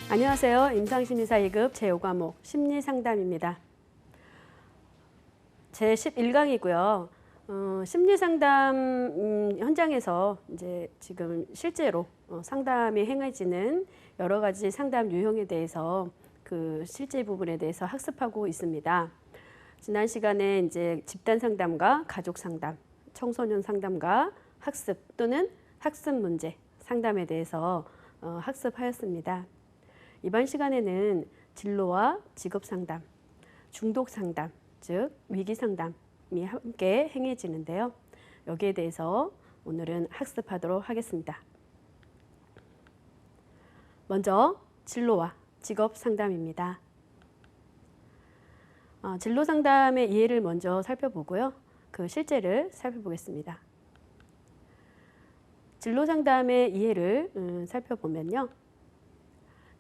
안녕하세요. 임상심리사 2급 제5과목 심리상담입니다. 제11강이고요. 심리상담 현장에서 이제 지금 실제로 상담이 행해지는 여러 가지 상담 유형에 대해서 그 실제 부분에 대해서 학습하고 있습니다. 지난 시간에 이제 집단 상담과 가족 상담, 청소년 상담과 학습 또는 학습 문제 상담에 대해서 학습하였습니다. 이번 시간에는 진로와 직업 상담, 중독 상담, 즉 위기 상담이 함께 행해지는데요. 여기에 대해서 오늘은 학습하도록 하겠습니다. 먼저 진로와 직업 상담입니다. 진로 상담의 이해를 먼저 살펴보고요. 그 실제를 살펴보겠습니다. 진로 상담의 이해를 살펴보면요.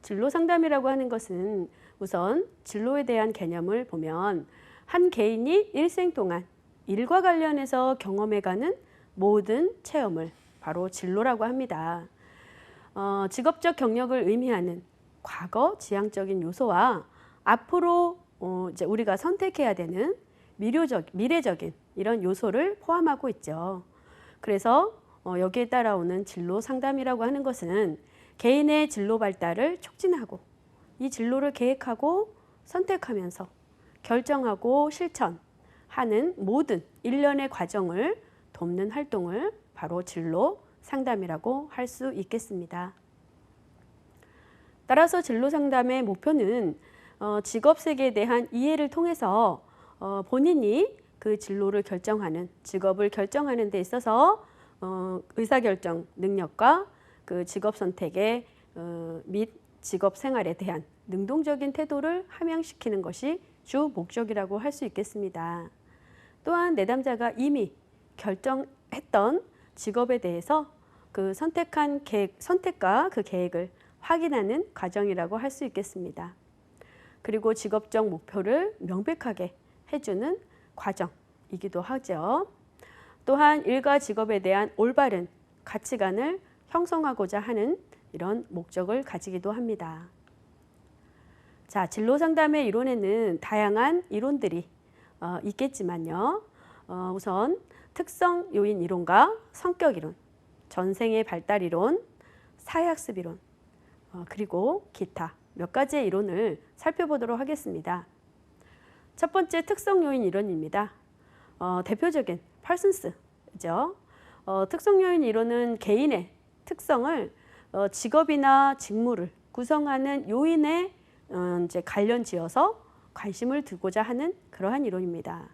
진로 상담이라고 하는 것은 우선 진로에 대한 개념을 보면 한 개인이 일생 동안 일과 관련해서 경험해가는 모든 체험을 바로 진로라고 합니다. 직업적 경력을 의미하는 과거 지향적인 요소와 앞으로 이제 우리가 선택해야 되는 미래적인 이런 요소를 포함하고 있죠. 그래서 여기에 따라오는 진로 상담이라고 하는 것은 개인의 진로 발달을 촉진하고 이 진로를 계획하고 선택하면서 결정하고 실천하는 모든 일련의 과정을 돕는 활동을 바로 진로 상담이라고 할 수 있겠습니다. 따라서 진로 상담의 목표는 직업 세계에 대한 이해를 통해서 본인이 그 진로를 결정하는 직업을 결정하는 데 있어서 의사결정 능력과 그 직업 선택에 및 직업 생활에 대한 능동적인 태도를 함양시키는 것이 주 목적이라고 할 수 있겠습니다. 또한 내담자가 이미 결정했던 직업에 대해서 그 선택한 선택과 그 계획을 확인하는 과정이라고 할 수 있겠습니다. 그리고 직업적 목표를 명백하게 해주는 과정이기도 하죠. 또한 일과 직업에 대한 올바른 가치관을 형성하고자 하는 이런 목적을 가지기도 합니다. 자, 진로 상담의 이론에는 다양한 이론들이 있겠지만요. 우선 특성 요인 이론과 성격 이론, 전생의 발달 이론, 사회학습 이론, 그리고 기타 몇 가지의 이론을 살펴보도록 하겠습니다. 첫 번째 특성 요인 이론입니다. 대표적인 파슨스죠. 특성 요인 이론은 개인의 특성을 직업이나 직무를 구성하는 요인에 이제 관련 지어서 관심을 두고자 하는 그러한 이론입니다.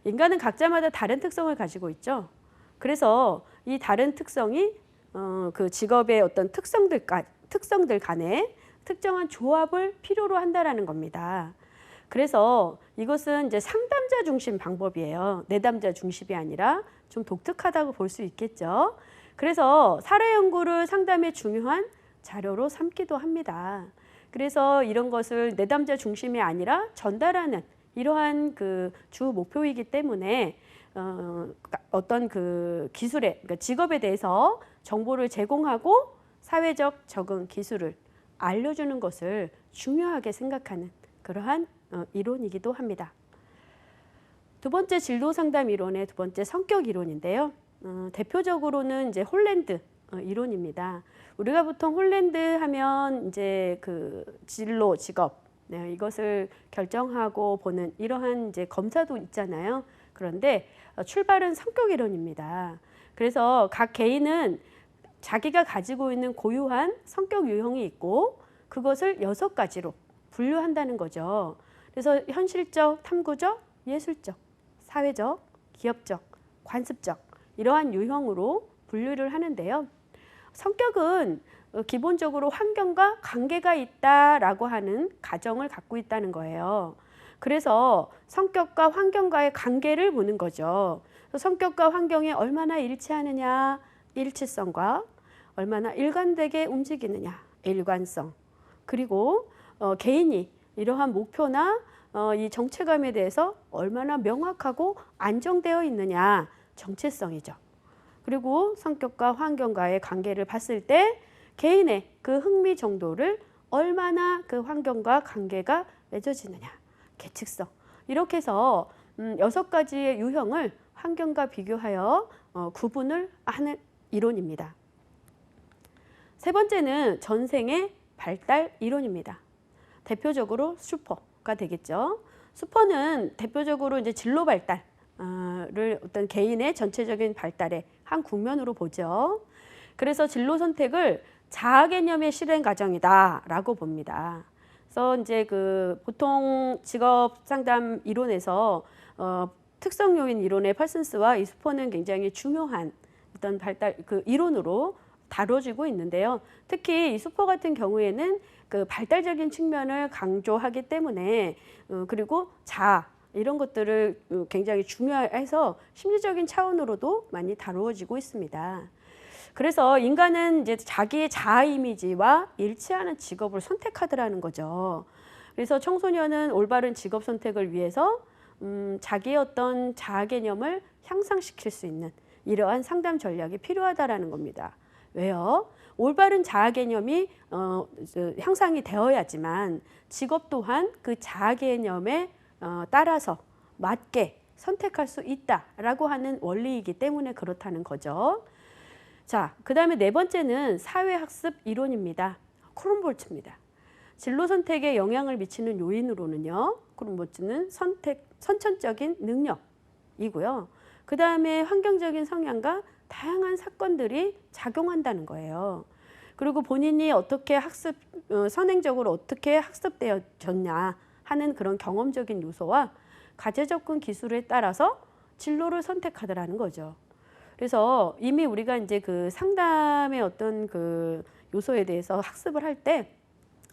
인간은 각자마다 다른 특성을 가지고 있죠. 그래서 이 다른 특성이 그 직업의 어떤 특성들 간에 특정한 조합을 필요로 한다라는 겁니다. 그래서 이것은 이제 상담자 중심 방법이에요. 내담자 중심이 아니라 좀 독특하다고 볼 수 있겠죠. 그래서 사례 연구를 상담의 중요한 자료로 삼기도 합니다. 그래서 이런 것을 내담자 중심이 아니라 전달하는 이러한 그 주 목표이기 때문에 어떤 그 기술에 그러니까 직업에 대해서 정보를 제공하고 사회적 적응 기술을 알려주는 것을 중요하게 생각하는 그러한 이론이기도 합니다. 두 번째 진로 상담 이론의 두 번째 성격 이론인데요. 대표적으로는 이제 홀랜드 이론입니다. 우리가 보통 홀랜드 하면 이제 그 진로 직업 이것을 결정하고 보는 이러한 이제 검사도 있잖아요. 그런데 출발은 성격 이론입니다. 그래서 각 개인은 자기가 가지고 있는 고유한 성격 유형이 있고 그것을 6가지로 분류한다는 거죠. 그래서 현실적, 탐구적, 예술적, 사회적, 기업적, 관습적 이러한 유형으로 분류를 하는데요. 성격은 기본적으로 환경과 관계가 있다라고 하는 가정을 갖고 있다는 거예요. 그래서 성격과 환경과의 관계를 보는 거죠. 성격과 환경이 얼마나 일치하느냐, 일치성과 얼마나 일관되게 움직이느냐, 일관성. 그리고 개인이 이러한 목표나 이 정체감에 대해서 얼마나 명확하고 안정되어 있느냐, 정체성이죠. 그리고 성격과 환경과의 관계를 봤을 때 개인의 그 흥미 정도를 얼마나 그 환경과 관계가 맺어지느냐, 계측성. 이렇게 해서 6가지의 유형을 환경과 비교하여 구분을 하는 이론입니다. 세 번째는 전생의 발달 이론입니다. 대표적으로 슈퍼가 되겠죠. 슈퍼는 대표적으로 이제 진로 발달을 어떤 개인의 전체적인 발달의 한 국면으로 보죠. 그래서 진로 선택을 자아 개념의 실행 과정이다라고 봅니다. 그래서 이제 그 보통 직업 상담 이론에서 특성 요인 이론의 퍼슨스와 이 슈퍼는 굉장히 중요한 어떤 발달 그 이론으로 다뤄지고 있는데요. 특히 이 슈퍼 같은 경우에는 그 발달적인 측면을 강조하기 때문에 그리고 자아 이런 것들을 굉장히 중요해서 심리적인 차원으로도 많이 다루어지고 있습니다. 그래서 인간은 이제 자기의 자아 이미지와 일치하는 직업을 선택하더라는 거죠. 그래서 청소년은 올바른 직업 선택을 위해서 자기의 어떤 자아 개념을 향상시킬 수 있는 이러한 상담 전략이 필요하다라는 겁니다. 왜요? 올바른 자아 개념이 향상이 되어야지만 직업 또한 그 자아 개념에 따라서 맞게 선택할 수 있다라고 하는 원리이기 때문에 그렇다는 거죠. 자, 그 다음에 네 번째는 사회학습 이론입니다. 크롬볼츠입니다. 진로 선택에 영향을 미치는 요인으로는요. 크롬볼츠는 선천적인 능력이고요. 그 다음에 환경적인 성향과 다양한 사건들이 작용한다는 거예요. 그리고 본인이 어떻게 선행적으로 어떻게 학습되어졌냐 하는 그런 경험적인 요소와 가제 접근 기술에 따라서 진로를 선택하더라는 거죠. 그래서 이미 우리가 이제 그 상담의 어떤 그 요소에 대해서 학습을 할 때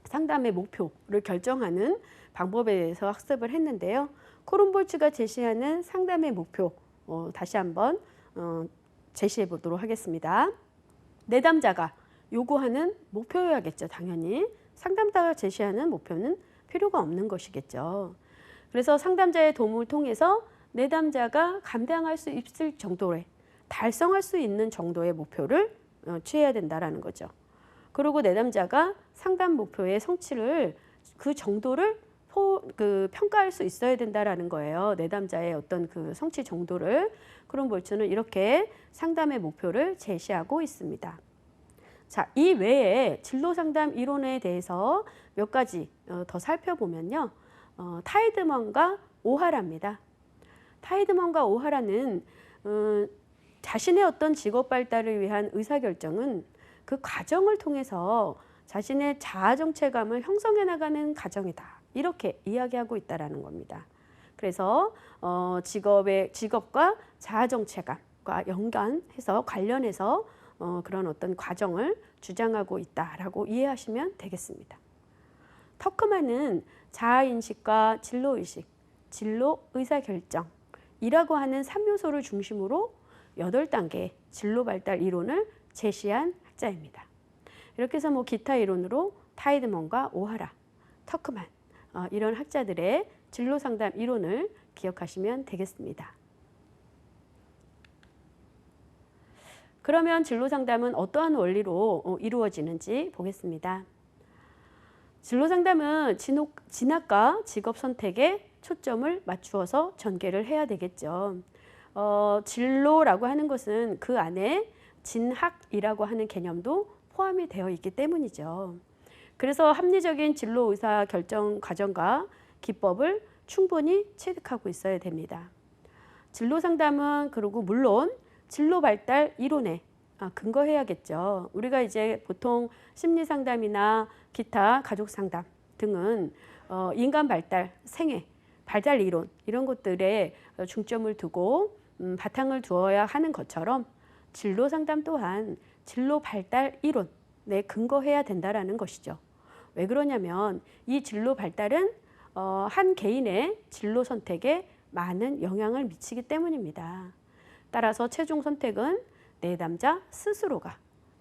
상담의 목표를 결정하는 방법에 대해서 학습을 했는데요. 크롬볼츠가 제시하는 상담의 목표 다시 한번 제시해 보도록 하겠습니다. 내담자가 요구하는 목표여야겠죠. 당연히 상담자가 제시하는 목표는 필요가 없는 것이겠죠. 그래서 상담자의 도움을 통해서 내담자가 감당할 수 있을 정도의 달성할 수 있는 정도의 목표를 취해야 된다라는 거죠. 그리고 내담자가 상담 목표의 성취를 그 정도를 평가할 수 있어야 된다라는 거예요. 내담자의 어떤 그 성취 정도를. 크롬볼츠는 이렇게 상담의 목표를 제시하고 있습니다. 자, 이 외에 진로 상담 이론에 대해서 몇 가지 더 살펴보면요. 타이드먼과 오하라입니다. 타이드먼과 오하라는 자신의 어떤 직업 발달을 위한 의사결정은 그 과정을 통해서 자신의 자아 정체감을 형성해 나가는 과정이다. 이렇게 이야기하고 있다라는 겁니다. 그래서 직업과 자아 정체감과 연관해서 관련해서 그런 어떤 과정을 주장하고 있다라고 이해하시면 되겠습니다. 터크만은 자아 인식과 진로 의식, 진로 의사결정이라고 하는 3요소를 중심으로 8단계 진로 발달 이론을 제시한 학자입니다. 이렇게 해서 기타 이론으로 타이드먼과 오하라, 터크만 이런 학자들의 진로 상담 이론을 기억하시면 되겠습니다. 그러면 진로 상담은 어떠한 원리로 이루어지는지 보겠습니다. 진로 상담은 진학과 직업 선택에 초점을 맞추어서 전개를 해야 되겠죠. 진로라고 하는 것은 그 안에 진학이라고 하는 개념도 포함이 되어 있기 때문이죠. 그래서 합리적인 진로 의사 결정 과정과 기법을 충분히 체득하고 있어야 됩니다. 진로 상담은 그리고 물론 진로 발달 이론에 근거해야겠죠. 우리가 이제 보통 심리 상담이나 기타 가족 상담 등은 인간 발달, 생애, 발달 이론 이런 것들에 중점을 두고 바탕을 두어야 하는 것처럼 진로 상담 또한 진로 발달 이론에 근거해야 된다라는 것이죠. 왜 그러냐면 이 진로 발달은 한 개인의 진로 선택에 많은 영향을 미치기 때문입니다. 따라서 최종 선택은 내담자 스스로가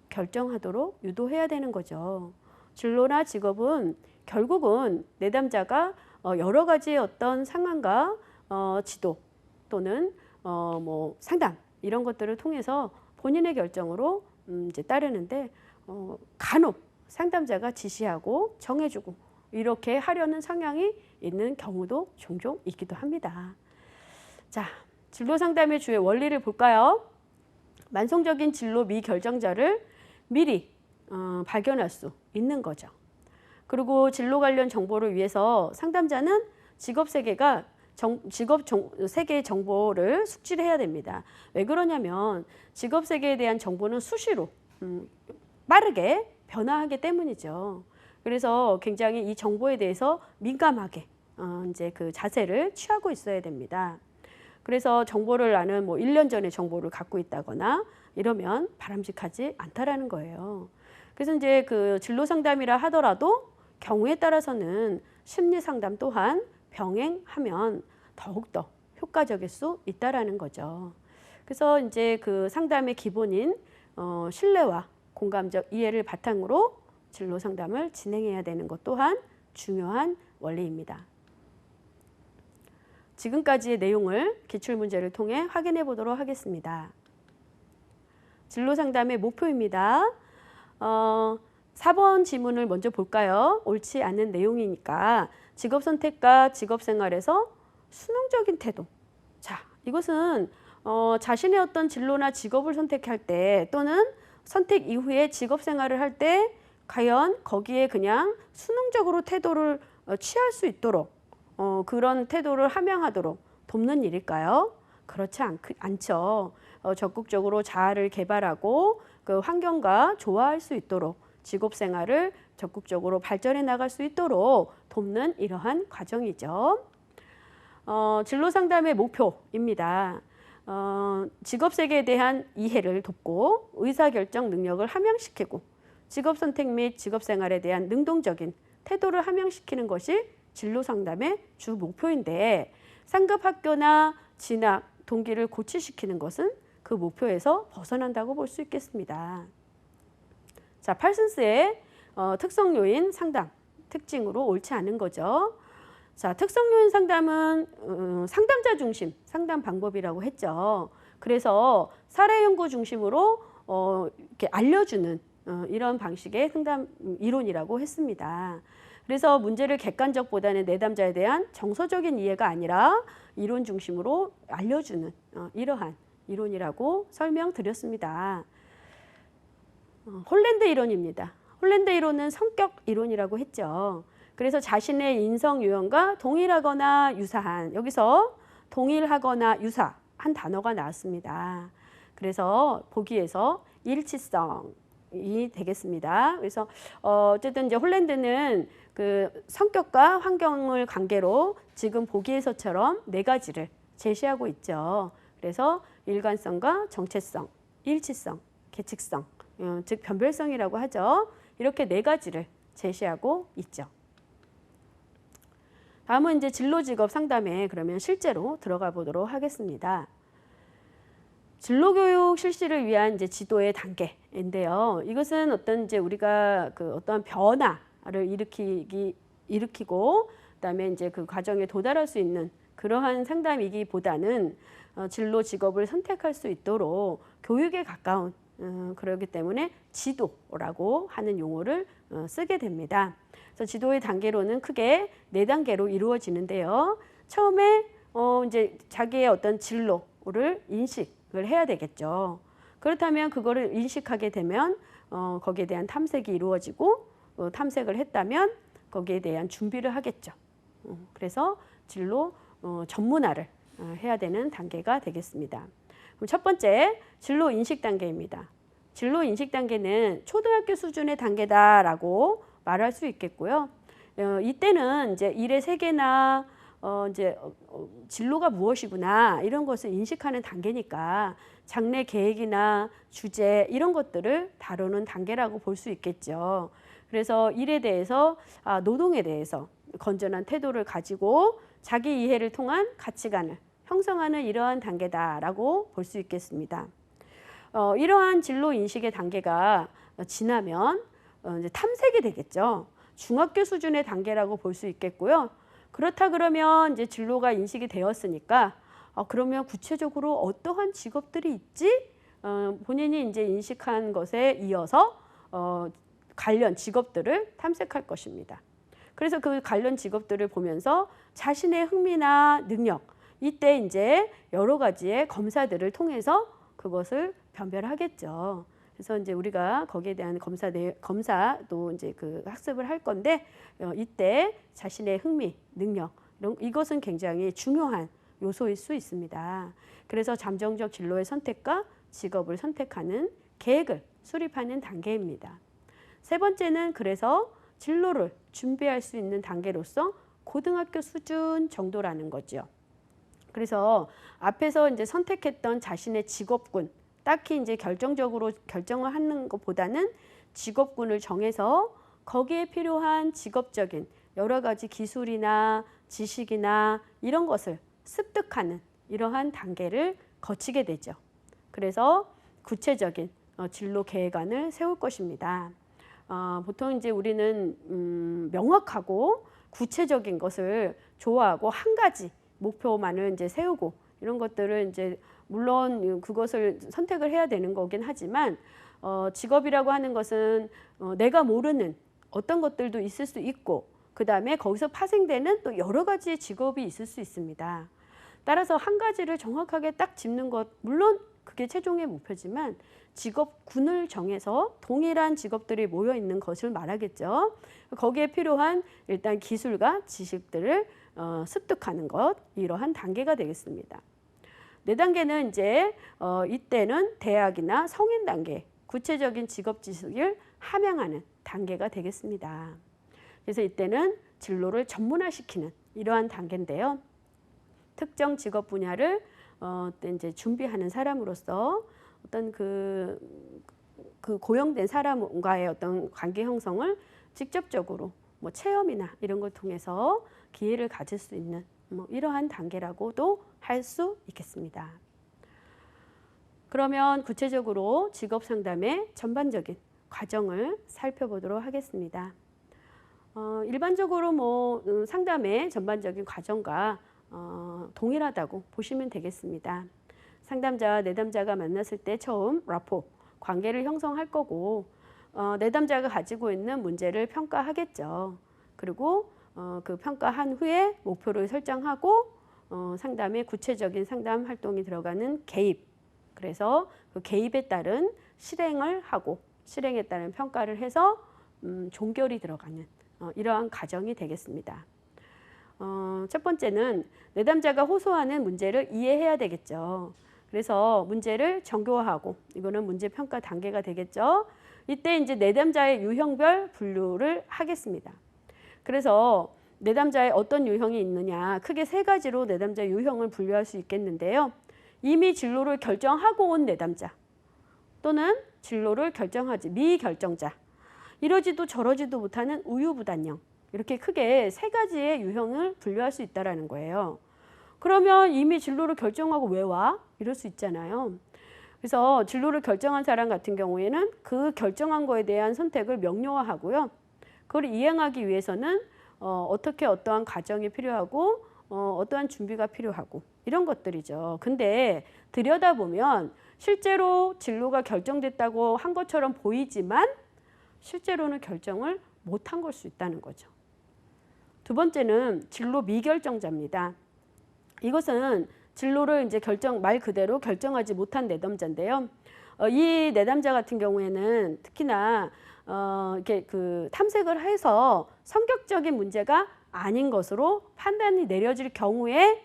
결정하도록 유도해야 되는 거죠. 진로나 직업은 결국은 내담자가 여러 가지 어떤 상황과 지도 또는 상담 이런 것들을 통해서 본인의 결정으로 이제 따르는데 간혹 상담자가 지시하고 정해주고 이렇게 하려는 성향이 있는 경우도 종종 있기도 합니다. 자, 진로 상담의 주요 원리를 볼까요? 만성적인 진로 미결정자를 미리 발견할 수 있는 거죠. 그리고 진로 관련 정보를 위해서 상담자는 직업 세계의 정보를 숙지를 해야 됩니다. 왜 그러냐면 직업 세계에 대한 정보는 수시로 빠르게 변화하기 때문이죠. 그래서 굉장히 이 정보에 대해서 민감하게 이제 그 자세를 취하고 있어야 됩니다. 그래서 정보를 나는 1년 전에 정보를 갖고 있다거나 이러면 바람직하지 않다라는 거예요. 그래서 이제 그 진로 상담이라 하더라도 경우에 따라서는 심리 상담 또한 병행하면 더욱더 효과적일 수 있다라는 거죠. 그래서 이제 그 상담의 기본인 신뢰와 공감적 이해를 바탕으로 진로 상담을 진행해야 되는 것 또한 중요한 원리입니다. 지금까지의 내용을 기출문제를 통해 확인해 보도록 하겠습니다. 진로 상담의 목표입니다. 4번 지문을 먼저 볼까요? 옳지 않은 내용이니까 직업 선택과 직업 생활에서 수능적인 태도. 자, 이것은 자신의 어떤 진로나 직업을 선택할 때 또는 선택 이후에 직업 생활을 할 때 과연 거기에 그냥 수능적으로 태도를 취할 수 있도록 그런 태도를 함양하도록 돕는 일일까요? 그렇지 않죠. 적극적으로 자아를 개발하고 그 환경과 조화할 수 있도록 직업 생활을 적극적으로 발전해 나갈 수 있도록 돕는 이러한 과정이죠. 진로 상담의 목표입니다. 직업 세계에 대한 이해를 돕고 의사결정 능력을 함양시키고 직업 선택 및 직업 생활에 대한 능동적인 태도를 함양시키는 것이 진로 상담의 주 목표인데 상급 학교나 진학, 동기를 고취시키는 것은 그 목표에서 벗어난다고 볼 수 있겠습니다. 자, 팔슨스의 특성 요인 상담 특징으로 옳지 않은 거죠. 자, 특성 요인 상담은 상담자 중심 상담 방법이라고 했죠. 그래서 사례 연구 중심으로 이렇게 알려주는 이런 방식의 상담 이론이라고 했습니다. 그래서 문제를 객관적보다는 내담자에 대한 정서적인 이해가 아니라 이론 중심으로 알려주는 이러한 이론이라고 설명드렸습니다. 홀랜드 이론입니다. 홀랜드 이론은 성격 이론이라고 했죠. 그래서 자신의 인성 유형과 동일하거나 유사한, 여기서 동일하거나 유사한 단어가 나왔습니다. 그래서 보기에서 일치성이 되겠습니다. 그래서 어쨌든 이제 홀랜드는 그 성격과 환경을 관계로 지금 보기에서처럼 4가지를 제시하고 있죠. 그래서 일관성과 정체성, 일치성, 계측성, 즉 변별성이라고 하죠. 이렇게 4가지를 제시하고 있죠. 다음은 이제 진로 직업 상담에 그러면 실제로 들어가 보도록 하겠습니다. 진로 교육 실시를 위한 이제 지도의 단계인데요. 이것은 어떤 이제 우리가 그 어떠한 변화를 일으키고 그다음에 이제 그 과정에 도달할 수 있는 그러한 상담이기보다는 진로 직업을 선택할 수 있도록 교육에 가까운 그렇기 때문에 지도라고 하는 용어를 쓰게 됩니다. 그래서 지도의 단계로는 크게 4단계로 이루어지는데요. 처음에 이제 자기의 어떤 진로를 인식을 해야 되겠죠. 그렇다면 그거를 인식하게 되면 거기에 대한 탐색이 이루어지고 탐색을 했다면 거기에 대한 준비를 하겠죠. 그래서 진로 전문화를 해야 되는 단계가 되겠습니다. 그럼 첫 번째 진로 인식 단계입니다. 진로 인식 단계는 초등학교 수준의 단계다라고 말할 수 있겠고요. 이때는 이제 일의 세계나 이제 진로가 무엇이구나 이런 것을 인식하는 단계니까 장래 계획이나 주제 이런 것들을 다루는 단계라고 볼 수 있겠죠. 그래서 일에 대해서 노동에 대해서 건전한 태도를 가지고 자기 이해를 통한 가치관을 형성하는 이러한 단계다라고 볼 수 있겠습니다. 이러한 진로 인식의 단계가 지나면 이제 탐색이 되겠죠. 중학교 수준의 단계라고 볼 수 있겠고요. 그렇다 그러면 이제 진로가 인식이 되었으니까 그러면 구체적으로 어떠한 직업들이 있지? 본인이 이제 인식한 것에 이어서 관련 직업들을 탐색할 것입니다. 그래서 그 관련 직업들을 보면서 자신의 흥미나 능력, 이때 이제 여러 가지의 검사들을 통해서 그것을 변별하겠죠. 그래서 이제 우리가 거기에 대한 검사도 이제 그 학습을 할 건데, 이때 자신의 흥미, 능력, 이것은 굉장히 중요한 요소일 수 있습니다. 그래서 잠정적 진로의 선택과 직업을 선택하는 계획을 수립하는 단계입니다. 세 번째는 그래서 진로를 준비할 수 있는 단계로서 고등학교 수준 정도라는 거죠. 그래서 앞에서 이제 선택했던 자신의 직업군, 딱히 이제 결정적으로 결정을 하는 것보다는 직업군을 정해서 거기에 필요한 직업적인 여러 가지 기술이나 지식이나 이런 것을 습득하는 이러한 단계를 거치게 되죠. 그래서 구체적인 진로 계획안을 세울 것입니다. 보통 이제 우리는 명확하고 구체적인 것을 좋아하고 한 가지 목표만을 이제 세우고 이런 것들을 이제 물론 그것을 선택을 해야 되는 거긴 하지만 직업이라고 하는 것은 내가 모르는 어떤 것들도 있을 수 있고 그 다음에 거기서 파생되는 또 여러 가지 직업이 있을 수 있습니다. 따라서 한 가지를 정확하게 딱 짚는 것, 물론 그게 최종의 목표지만 직업군을 정해서 동일한 직업들이 모여 있는 것을 말하겠죠. 거기에 필요한 일단 기술과 지식들을 습득하는 것, 이러한 단계가 되겠습니다. 네 단계는 이제 이때는 대학이나 성인 단계, 구체적인 직업 지식을 함양하는 단계가 되겠습니다. 그래서 이때는 진로를 전문화시키는 이러한 단계인데요. 특정 직업 분야를 이제 준비하는 사람으로서 어떤 그 고용된 사람과의 어떤 관계 형성을 직접적으로 뭐 체험이나 이런 걸 통해서 기회를 가질 수 있는 뭐 이러한 단계라고도 할 수 있겠습니다. 그러면 구체적으로 직업 상담의 전반적인 과정을 살펴보도록 하겠습니다. 일반적으로 뭐 상담의 전반적인 과정과 동일하다고 보시면 되겠습니다. 상담자와 내담자가 만났을 때 처음 라포, 관계를 형성할 거고 내담자가 가지고 있는 문제를 평가하겠죠. 그리고 그 평가한 후에 목표를 설정하고 상담의 구체적인 상담 활동이 들어가는 개입, 그래서 그 개입에 따른 실행을 하고 실행에 따른 평가를 해서 종결이 들어가는 이러한 과정이 되겠습니다. 첫 번째는 내담자가 호소하는 문제를 이해해야 되겠죠. 그래서 문제를 정교화하고 이거는 문제 평가 단계가 되겠죠. 이때 이제 내담자의 유형별 분류를 하겠습니다. 그래서 내담자의 어떤 유형이 있느냐, 크게 세 가지로 내담자 유형을 분류할 수 있겠는데요. 이미 진로를 결정하고 온 내담자 또는 진로를 결정하지 미결정자, 이러지도 저러지도 못하는 우유부단형, 이렇게 크게 세 가지의 유형을 분류할 수 있다는 거예요. 그러면 이미 진로를 결정하고 왜 와? 이럴 수 있잖아요. 그래서 진로를 결정한 사람 같은 경우에는 그 결정한 거에 대한 선택을 명료화하고요. 그걸 이행하기 위해서는 어떻게 어떠한 과정이 필요하고 어떠한 준비가 필요하고 이런 것들이죠. 근데 들여다보면 실제로 진로가 결정됐다고 한 것처럼 보이지만 실제로는 결정을 못한 걸 수 있다는 거죠. 두 번째는 진로 미결정자입니다. 이것은 진로를 이제 말 그대로 결정하지 못한 내담자인데요. 이 내담자 같은 경우에는 특히나 이렇게 그 탐색을 해서 성격적인 문제가 아닌 것으로 판단이 내려질 경우에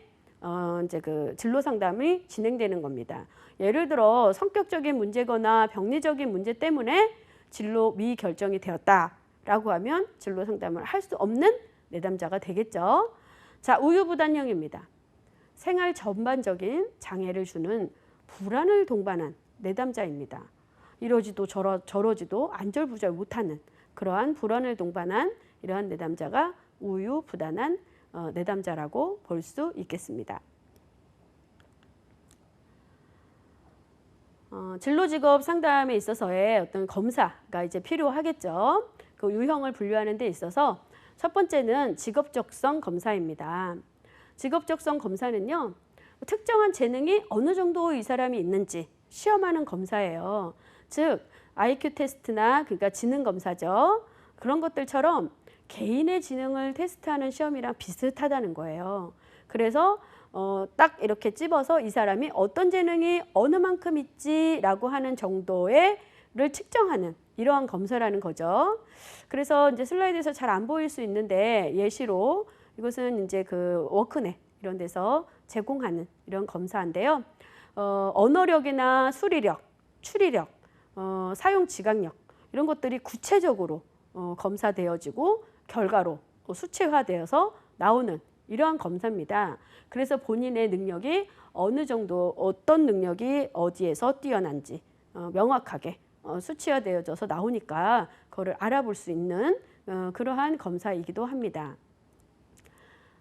이제 그 진로 상담이 진행되는 겁니다. 예를 들어 성격적인 문제거나 병리적인 문제 때문에 진로 미결정이 되었다라고 하면 진로 상담을 할 수 없는 내담자가 되겠죠. 자, 우유부단형입니다. 생활 전반적인 장애를 주는 불안을 동반한 내담자입니다. 이러지도 저러지도 안절부절 못하는 그러한 불안을 동반한 이러한 내담자가 우유부단한 내담자라고 볼 수 있겠습니다. 진로직업 상담에 있어서의 어떤 검사가 이제 필요하겠죠. 그 유형을 분류하는 데 있어서 첫 번째는 직업적성 검사입니다. 직업적성 검사는요, 특정한 재능이 어느 정도 이 사람이 있는지 시험하는 검사예요. 즉 IQ 테스트나 그러니까 지능 검사죠. 그런 것들처럼 개인의 지능을 테스트하는 시험이랑 비슷하다는 거예요. 그래서 딱 이렇게 찝어서 이 사람이 어떤 재능이 어느 만큼 있지라고 하는 정도를 측정하는 이러한 검사라는 거죠. 그래서 이제 슬라이드에서 잘 안 보일 수 있는데 예시로 이것은 이제 그 워크넷 이런 데서 제공하는 이런 검사인데요. 언어력이나 수리력, 추리력, 사용 지각력 이런 것들이 구체적으로 검사되어지고 결과로 수치화되어서 나오는 이러한 검사입니다. 그래서 본인의 능력이 어느 정도 어떤 능력이 어디에서 뛰어난지 명확하게 수치화되어져서 나오니까 그거를 알아볼 수 있는 그러한 검사이기도 합니다.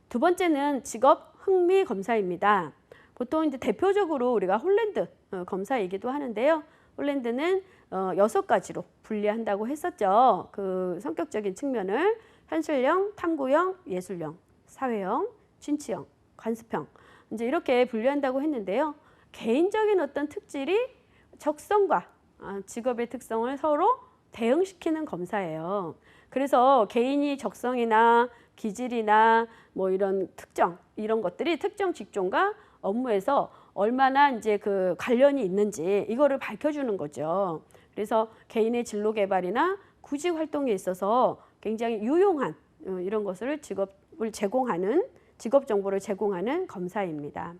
두 번째는 직업 흥미 검사입니다. 보통 이제 대표적으로 우리가 홀랜드 검사이기도 하는데요. 홀랜드는 6가지로 분리한다고 했었죠. 그 성격적인 측면을 현실형, 탐구형, 예술형, 사회형, 진취형, 관습형 이제 이렇게 분류한다고 했는데요. 개인적인 어떤 특질이 적성과 직업의 특성을 서로 대응시키는 검사예요. 그래서 개인이 적성이나 기질이나 뭐 이런 특정 이런 것들이 특정 직종과 업무에서 얼마나 이제 그 관련이 있는지 이거를 밝혀주는 거죠. 그래서 개인의 진로 개발이나 구직 활동에 있어서 굉장히 유용한 이런 것을 직업을 제공하는 직업 정보를 제공하는 검사입니다.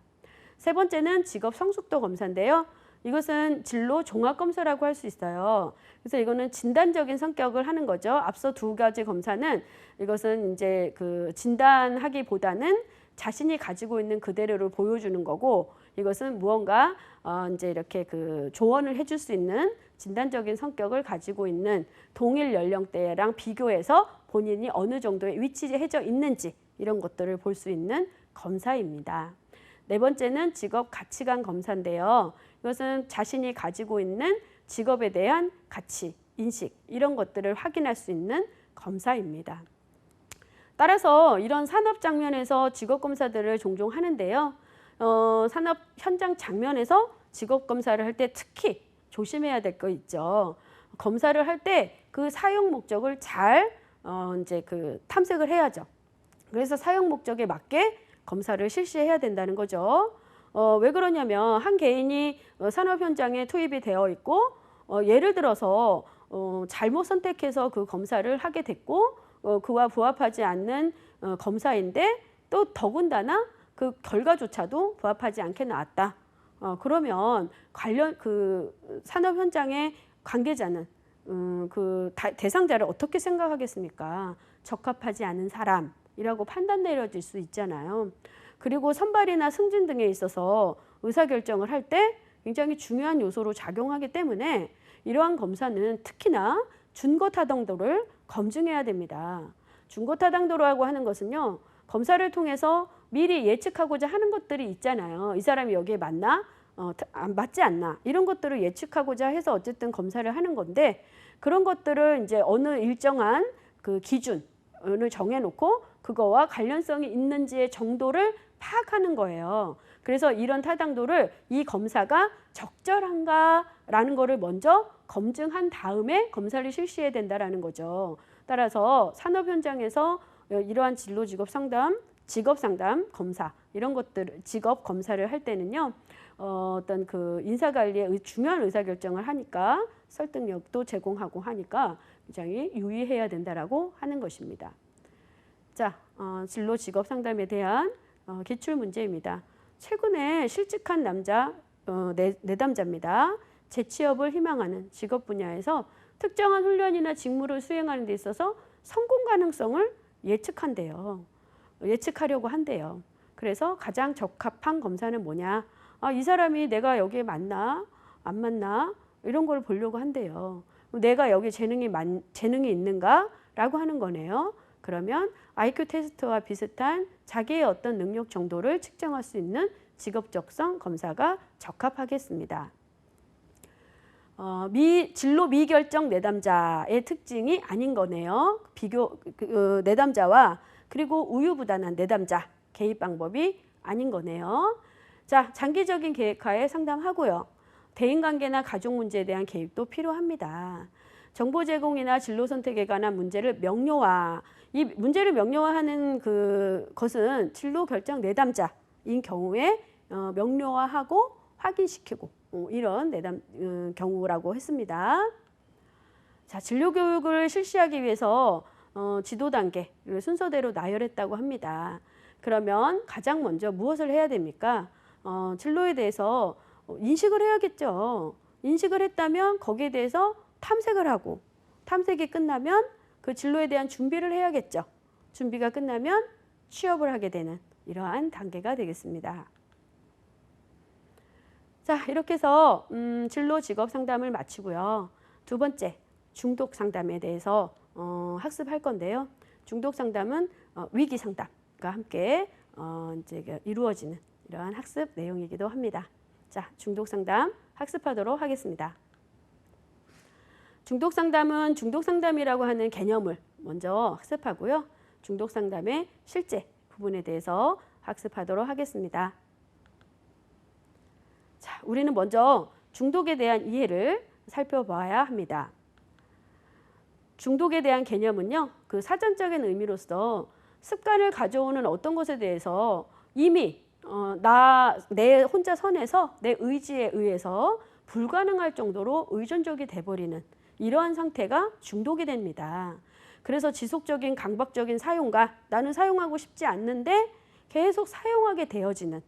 세 번째는 직업 성숙도 검사인데요. 이것은 진로 종합 검사라고 할 수 있어요. 그래서 이거는 진단적인 성격을 하는 거죠. 앞서 2가지 검사는 이것은 이제 그 진단하기보다는 자신이 가지고 있는 그대로를 보여주는 거고 이것은 무언가 이제 이렇게 그 조언을 해줄 수 있는 진단적인 성격을 가지고 있는 동일 연령대랑 비교해서 본인이 어느 정도에 위치해져 있는지 이런 것들을 볼 수 있는 검사입니다. 네 번째는 직업 가치관 검사인데요. 이것은 자신이 가지고 있는 직업에 대한 가치, 인식 이런 것들을 확인할 수 있는 검사입니다. 따라서 이런 산업 장면에서 직업 검사들을 종종 하는데요. 산업 현장 장면에서 직업 검사를 할 때 특히 조심해야 될 거 있죠. 검사를 할 때 그 사용 목적을 잘 이제 그 탐색을 해야죠. 그래서 사용 목적에 맞게 검사를 실시해야 된다는 거죠. 왜 그러냐면 한 개인이 산업 현장에 투입이 되어 있고 예를 들어서 잘못 선택해서 그 검사를 하게 됐고 그와 부합하지 않는 검사인데 또 더군다나 그 결과조차도 부합하지 않게 나왔다. 그러면 관련 그 산업 현장의 관계자는 그 대상자를 어떻게 생각하겠습니까? 적합하지 않은 사람이라고 판단 내려질 수 있잖아요. 그리고 선발이나 승진 등에 있어서 의사결정을 할 때 굉장히 중요한 요소로 작용하기 때문에 이러한 검사는 특히나 준거타당도를 검증해야 됩니다. 준거타당도라고 하는 것은요. 검사를 통해서 미리 예측하고자 하는 것들이 있잖아요. 이 사람이 여기에 맞나? 맞지 않나? 이런 것들을 예측하고자 해서 어쨌든 검사를 하는 건데 그런 것들을 이제 어느 일정한 그 기준을 정해놓고 그거와 관련성이 있는지의 정도를 파악하는 거예요. 그래서 이런 타당도를 이 검사가 적절한가라는 거를 먼저 검증한 다음에 검사를 실시해야 된다라는 거죠. 따라서 산업 현장에서 이러한 진로 직업 상담, 직업 상담 검사 이런 것들 직업 검사를 할 때는요. 어떤 그 인사 관리에 중요한 의사 결정을 하니까 설득력도 제공하고 하니까 굉장히 유의해야 된다라고 하는 것입니다. 자, 진로 직업 상담에 대한 기출 문제입니다. 최근에 실직한 남자 내담자입니다. 재취업을 희망하는 직업 분야에서 특정한 훈련이나 직무를 수행하는 데 있어서 성공 가능성을 예측한대요. 예측하려고 한대요. 그래서 가장 적합한 검사는 뭐냐? 이 사람이 내가 여기에 맞나? 안 맞나? 이런 걸 보려고 한대요. 내가 여기 재능이 있는가? 라고 하는 거네요. 그러면 IQ 테스트와 비슷한 자기의 어떤 능력 정도를 측정할 수 있는 직업적성 검사가 적합하겠습니다. 진로 미결정 내담자의 특징이 아닌 거네요. 내담자와 그리고 우유부단한 내담자 개입 방법이 아닌 거네요. 자, 장기적인 계획하에 상담하고요. 대인관계나 가족 문제에 대한 개입도 필요합니다. 정보 제공이나 진로 선택에 관한 문제를 명료화, 이 문제를 명료화하는 것은 진로 결정 내담자인 경우에 명료화하고 확인시키고 이런 경우라고 했습니다. 자, 진로 교육을 실시하기 위해서 지도 단계를 순서대로 나열했다고 합니다. 그러면 가장 먼저 무엇을 해야 됩니까? 진로에 대해서 인식을 해야겠죠. 인식을 했다면 거기에 대해서 탐색을 하고, 탐색이 끝나면 그 진로에 대한 준비를 해야겠죠. 준비가 끝나면 취업을 하게 되는 이러한 단계가 되겠습니다. 자, 이렇게 해서 진로 직업 상담을 마치고요. 두 번째, 중독 상담에 대해서 학습할 건데요. 중독 상담은 위기 상담과 함께 이제 이루어지는 이러한 학습 내용이기도 합니다. 자, 중독 상담 학습하도록 하겠습니다. 중독 상담은 중독 상담이라고 하는 개념을 먼저 학습하고요. 중독 상담의 실제 부분에 대해서 학습하도록 하겠습니다. 자, 우리는 먼저 중독에 대한 이해를 살펴봐야 합니다. 중독에 대한 개념은요, 그 사전적인 의미로서 습관을 가져오는 어떤 것에 대해서 이미 내 혼자 선에서 내 의지에 의해서 불가능할 정도로 의존적이 돼버리는 이러한 상태가 중독이 됩니다. 그래서 지속적인 강박적인 사용과 나는 사용하고 싶지 않는데 계속 사용하게 되어지는,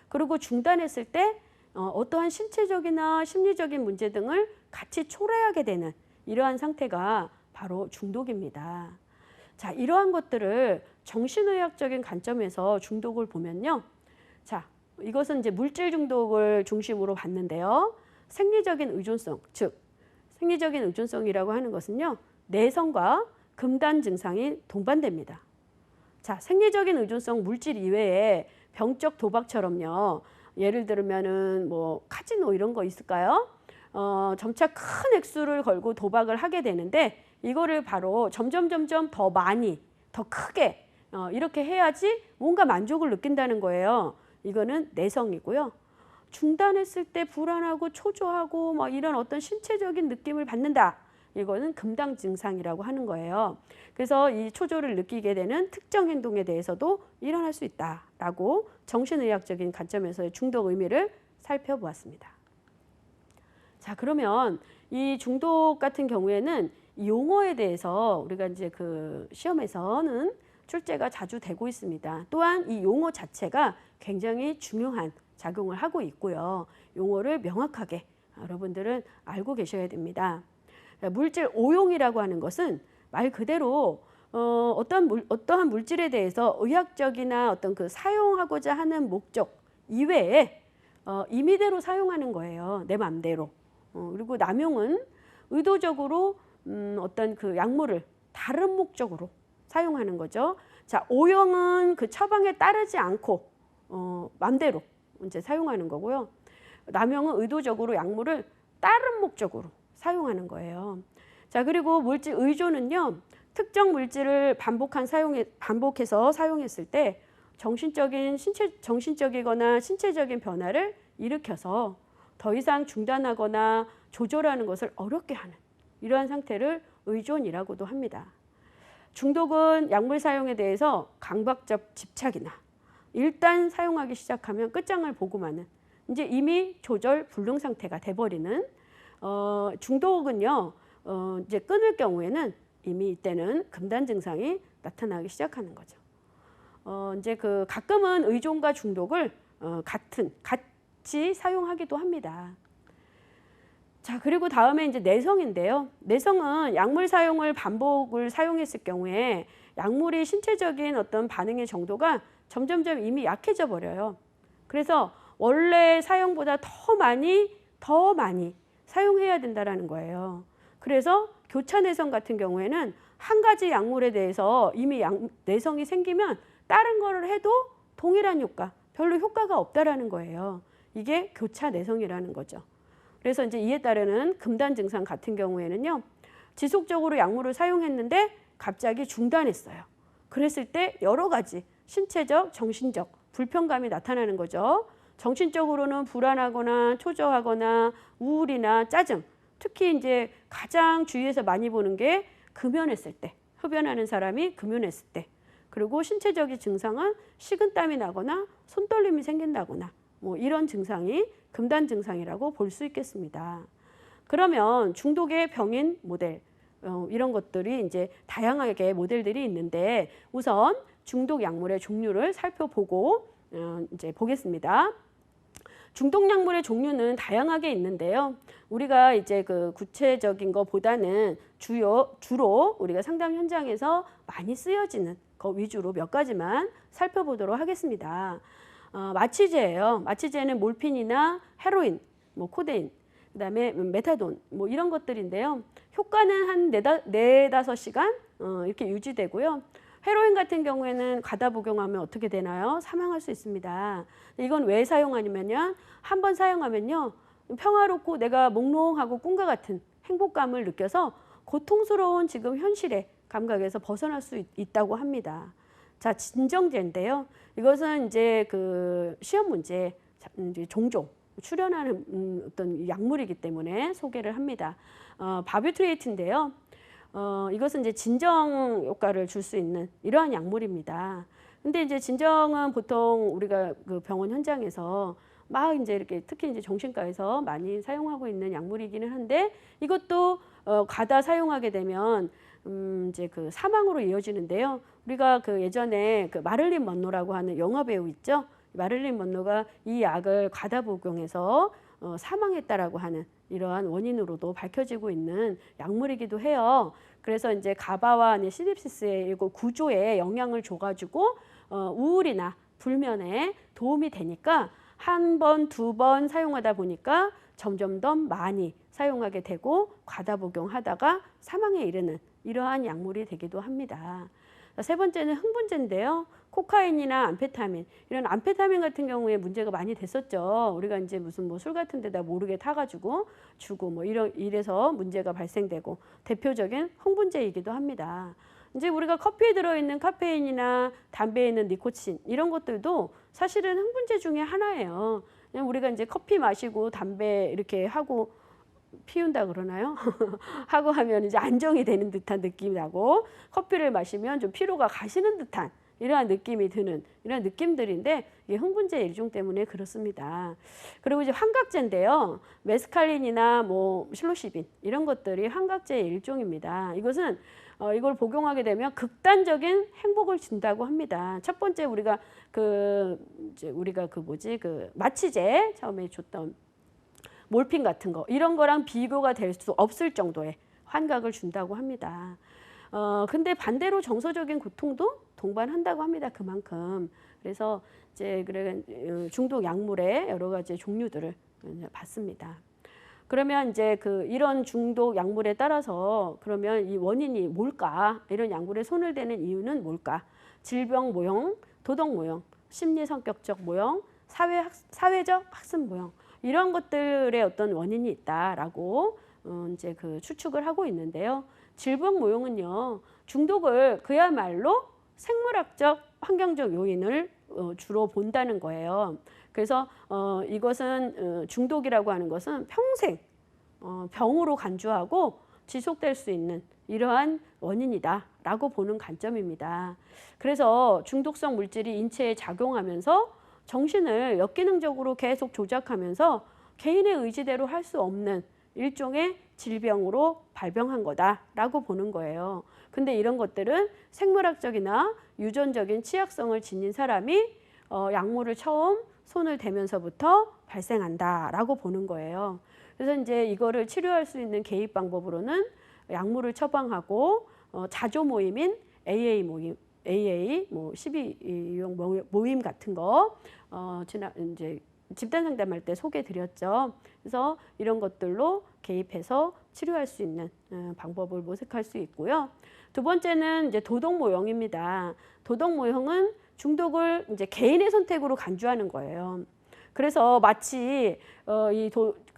그리고 중단했을 때 어떠한 신체적이나 심리적인 문제 등을 같이 초래하게 되는 이러한 상태가 바로 중독입니다. 자, 이러한 것들을 정신의학적인 관점에서 중독을 보면요. 자, 이것은 이제 물질 중독을 중심으로 봤는데요. 생리적인 의존성, 즉 생리적인 의존성이라고 하는 것은요, 내성과 금단 증상이 동반됩니다. 자, 생리적인 의존성 물질 이외에 병적 도박처럼요. 예를 들면은 뭐 카지노 이런 거 있을까요? 점차 큰 액수를 걸고 도박을 하게 되는데 이거를 바로 점점 더 많이, 더 크게 이렇게 해야지 뭔가 만족을 느낀다는 거예요. 이거는 내성이고요. 중단했을 때 불안하고 초조하고 뭐 이런 어떤 신체적인 느낌을 받는다. 이거는 금당 증상이라고 하는 거예요. 그래서 이 초조를 느끼게 되는 특정 행동에 대해서도 일어날 수 있다라고 정신의학적인 관점에서의 중독 의미를 살펴보았습니다. 자, 그러면 이 중독 같은 경우에는 이 용어에 대해서 우리가 이제 그 시험에서는 출제가 자주 되고 있습니다. 또한 이 용어 자체가 굉장히 중요한 작용을 하고 있고요. 용어를 명확하게 여러분들은 알고 계셔야 됩니다. 물질 오용이라고 하는 것은 말 그대로 어떠한 물질에 대해서 의학적이나 어떤 그 사용하고자 하는 목적 이외에 임의대로 사용하는 거예요. 내 맘대로. 그리고 남용은 의도적으로 어떤 그 약물을 다른 목적으로 사용하는 거죠. 자, 오용은 그 처방에 따르지 않고 맘대로 이제 사용하는 거고요. 남용은 의도적으로 약물을 다른 목적으로 사용하는 거예요. 자, 그리고 물질 의존은요, 특정 물질을 반복해서 사용했을 때 정신적이거나 신체적인 변화를 일으켜서 더 이상 중단하거나 조절하는 것을 어렵게 하는 이러한 상태를 의존이라고도 합니다. 중독은 약물 사용에 대해서 강박적 집착이나 일단 사용하기 시작하면 끝장을 보고 마는 이제 이미 조절 불능 상태가 돼버리는 중독은요, 이제 끊을 경우에는 이미 이때는 금단 증상이 나타나기 시작하는 거죠. 이제 그 가끔은 의존과 중독을 같이 사용하기도 합니다. 자, 그리고 다음에 이제 내성인데요. 내성은 약물 사용을 반복을 사용했을 경우에 약물이 신체적인 어떤 반응의 정도가 점점점 이미 약해져 버려요. 그래서 원래 사용보다 더 많이 사용해야 된다라는 거예요. 그래서 교차 내성 같은 경우에는 한 가지 약물에 대해서 이미 내성이 생기면 다른 거를 해도 동일한 효과, 별로 효과가 없다라는 거예요. 이게 교차 내성이라는 거죠. 그래서 이제 이에 따르는 금단 증상 같은 경우에는요, 지속적으로 약물을 사용했는데 갑자기 중단했어요. 그랬을 때 여러 가지 신체적, 정신적 불편감이 나타나는 거죠. 정신적으로는 불안하거나 초조하거나 우울이나 짜증, 특히 이제 가장 주위에서 많이 보는 게 금연했을 때, 흡연하는 사람이 금연했을 때, 그리고 신체적인 증상은 식은땀이 나거나 손떨림이 생긴다거나 뭐 이런 증상이 금단 증상이라고 볼 수 있겠습니다. 그러면 중독의 병인 모델, 이런 것들이 이제 다양하게 모델들이 있는데 우선 중독 약물의 종류를 살펴보고 이제 보겠습니다. 중독 약물의 종류는 다양하게 있는데요. 우리가 이제 그 구체적인 것보다는 주로 우리가 상담 현장에서 많이 쓰여지는 거 위주로 몇 가지만 살펴보도록 하겠습니다. 마취제예요. 마취제는 몰핀이나 헤로인, 뭐 코데인, 그다음에 메타돈 뭐 이런 것들인데요. 효과는 한 4~5시간 이렇게 유지되고요. 헤로인 같은 경우에는 과다 복용하면 어떻게 되나요? 사망할 수 있습니다. 이건 왜 사용하냐면요. 한 번 사용하면요. 평화롭고 내가 몽롱하고 꿈과 같은 행복감을 느껴서 고통스러운 지금 현실의 감각에서 벗어날 수 있다고 합니다. 자, 진정제인데요. 이것은 이제 그 시험 문제 종종 출연하는 어떤 약물이기 때문에 소개를 합니다. 바비트레이트인데요. 이것은 이제 진정 효과를 줄 수 있는 이러한 약물입니다. 근데 이제 진정은 보통 우리가 그 병원 현장에서 막 이제 이렇게 특히 이제 정신과에서 많이 사용하고 있는 약물이기는 한데 이것도 과다 사용하게 되면 이제 그 사망으로 이어지는데요. 우리가 그 예전에 그 마릴린 먼로라고 하는 영화 배우 있죠. 마릴린 먼로가 이 약을 과다 복용해서 사망했다라고 하는 이러한 원인으로도 밝혀지고 있는 약물이기도 해요. 그래서 이제 가바와 시냅시스의 구조에 영향을 줘가지고 우울이나 불면에 도움이 되니까 한 번, 2번 사용하다 보니까 점점 더 많이 사용하게 되고 과다 복용하다가 사망에 이르는 이러한 약물이 되기도 합니다. 세 번째는 흥분제인데요. 코카인이나 암페타민, 이런 암페타민 같은 경우에 문제가 많이 됐었죠. 우리가 이제 무슨 뭐 술 같은 데다 모르게 타가지고 주고 뭐 이래서 문제가 발생되고 대표적인 흥분제이기도 합니다. 이제 우리가 커피에 들어있는 카페인이나 담배에 있는 니코틴 이런 것들도 사실은 흥분제 중에 하나예요. 그냥 우리가 이제 커피 마시고 담배 이렇게 하고 피운다 그러나요? 하고 하면 이제 안정이 되는 듯한 느낌이 나고 커피를 마시면 좀 피로가 가시는 듯한 이러한 느낌이 드는 이런 느낌들인데 이게 흥분제 일종 때문에 그렇습니다. 그리고 이제 환각제인데요. 메스칼린이나 뭐 실로시빈 이런 것들이 환각제의 일종입니다. 이것은 이걸 복용하게 되면 극단적인 행복을 준다고 합니다. 첫 번째 우리가 그 마취제 처음에 줬던 몰핀 같은 거 이런 거랑 비교가 될 수 없을 정도의 환각을 준다고 합니다. 근데 반대로 정서적인 고통도 동반한다고 합니다. 그만큼. 그래서 이제 중독 약물의 여러 가지 종류들을 봤습니다. 그러면 이제 이런 중독 약물에 따라서 그러면 이 원인이 뭘까? 이런 약물에 손을 대는 이유는 뭘까? 질병 모형, 도덕 모형, 심리 성격적 모형, 사회적 학습 모형 이런 것들의 어떤 원인이 있다라고 이제 추측을 하고 있는데요. 질병 모형은요, 중독을 그야말로 생물학적, 환경적 요인을 주로 본다는 거예요. 그래서 이것은 중독이라고 하는 것은 평생 병으로 간주하고 지속될 수 있는 이러한 원인이다라고 보는 관점입니다. 그래서 중독성 물질이 인체에 작용하면서 정신을 역기능적으로 계속 조작하면서 개인의 의지대로 할 수 없는 일종의 질병으로 발병한 거다라고 보는 거예요. 근데 이런 것들은 생물학적이나 유전적인 취약성을 지닌 사람이 약물을 처음 손을 대면서부터 발생한다라고 보는 거예요. 그래서 이제 이거를 치료할 수 있는 개입 방법으로는 약물을 처방하고 자조 모임인 AA 모임, 뭐 12유형 모임 같은 거 이제 집단 상담할 때 소개드렸죠. 그래서 이런 것들로 개입해서 치료할 수 있는 방법을 모색할 수 있고요. 두 번째는 이제 도덕 모형입니다. 도덕 모형은 중독을 이제 개인의 선택으로 간주하는 거예요. 그래서 마치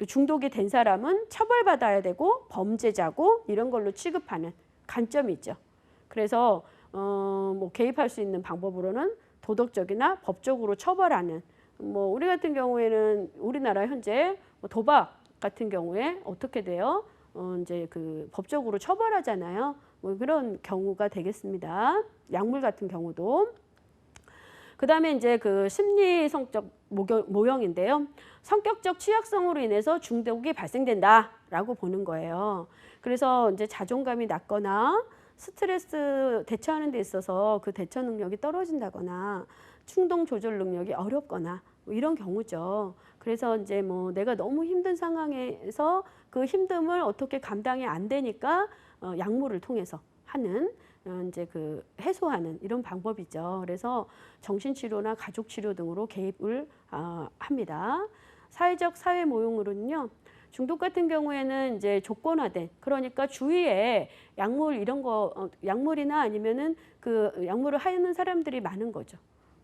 중독이 된 사람은 처벌받아야 되고 범죄자고 이런 걸로 취급하는 관점이 있죠. 그래서 뭐 개입할 수 있는 방법으로는 도덕적이나 법적으로 처벌하는 뭐 우리 같은 경우에는 우리나라 현재 뭐 도박 같은 경우에 어떻게 돼요? 이제 그 법적으로 처벌하잖아요. 뭐 그런 경우가 되겠습니다. 약물 같은 경우도. 그다음에 이제 그 심리성적 모형인데요. 성격적 취약성으로 인해서 중독이 발생된다라고 보는 거예요. 그래서 이제 자존감이 낮거나 스트레스 대처하는 데 있어서 그 대처 능력이 떨어진다거나 충동 조절 능력이 어렵거나 뭐 이런 경우죠. 그래서 이제 뭐 내가 너무 힘든 상황에서 그 힘듦을 어떻게 감당이 안 되니까 약물을 통해서 하는 이제 그 해소하는 이런 방법이죠. 그래서 정신치료나 가족치료 등으로 개입을 합니다. 사회적 사회 모형으로는요. 중독 같은 경우에는 이제 조건화된, 그러니까 주위에 약물 이런 거 약물이나 아니면은 그 약물을 하는 사람들이 많은 거죠.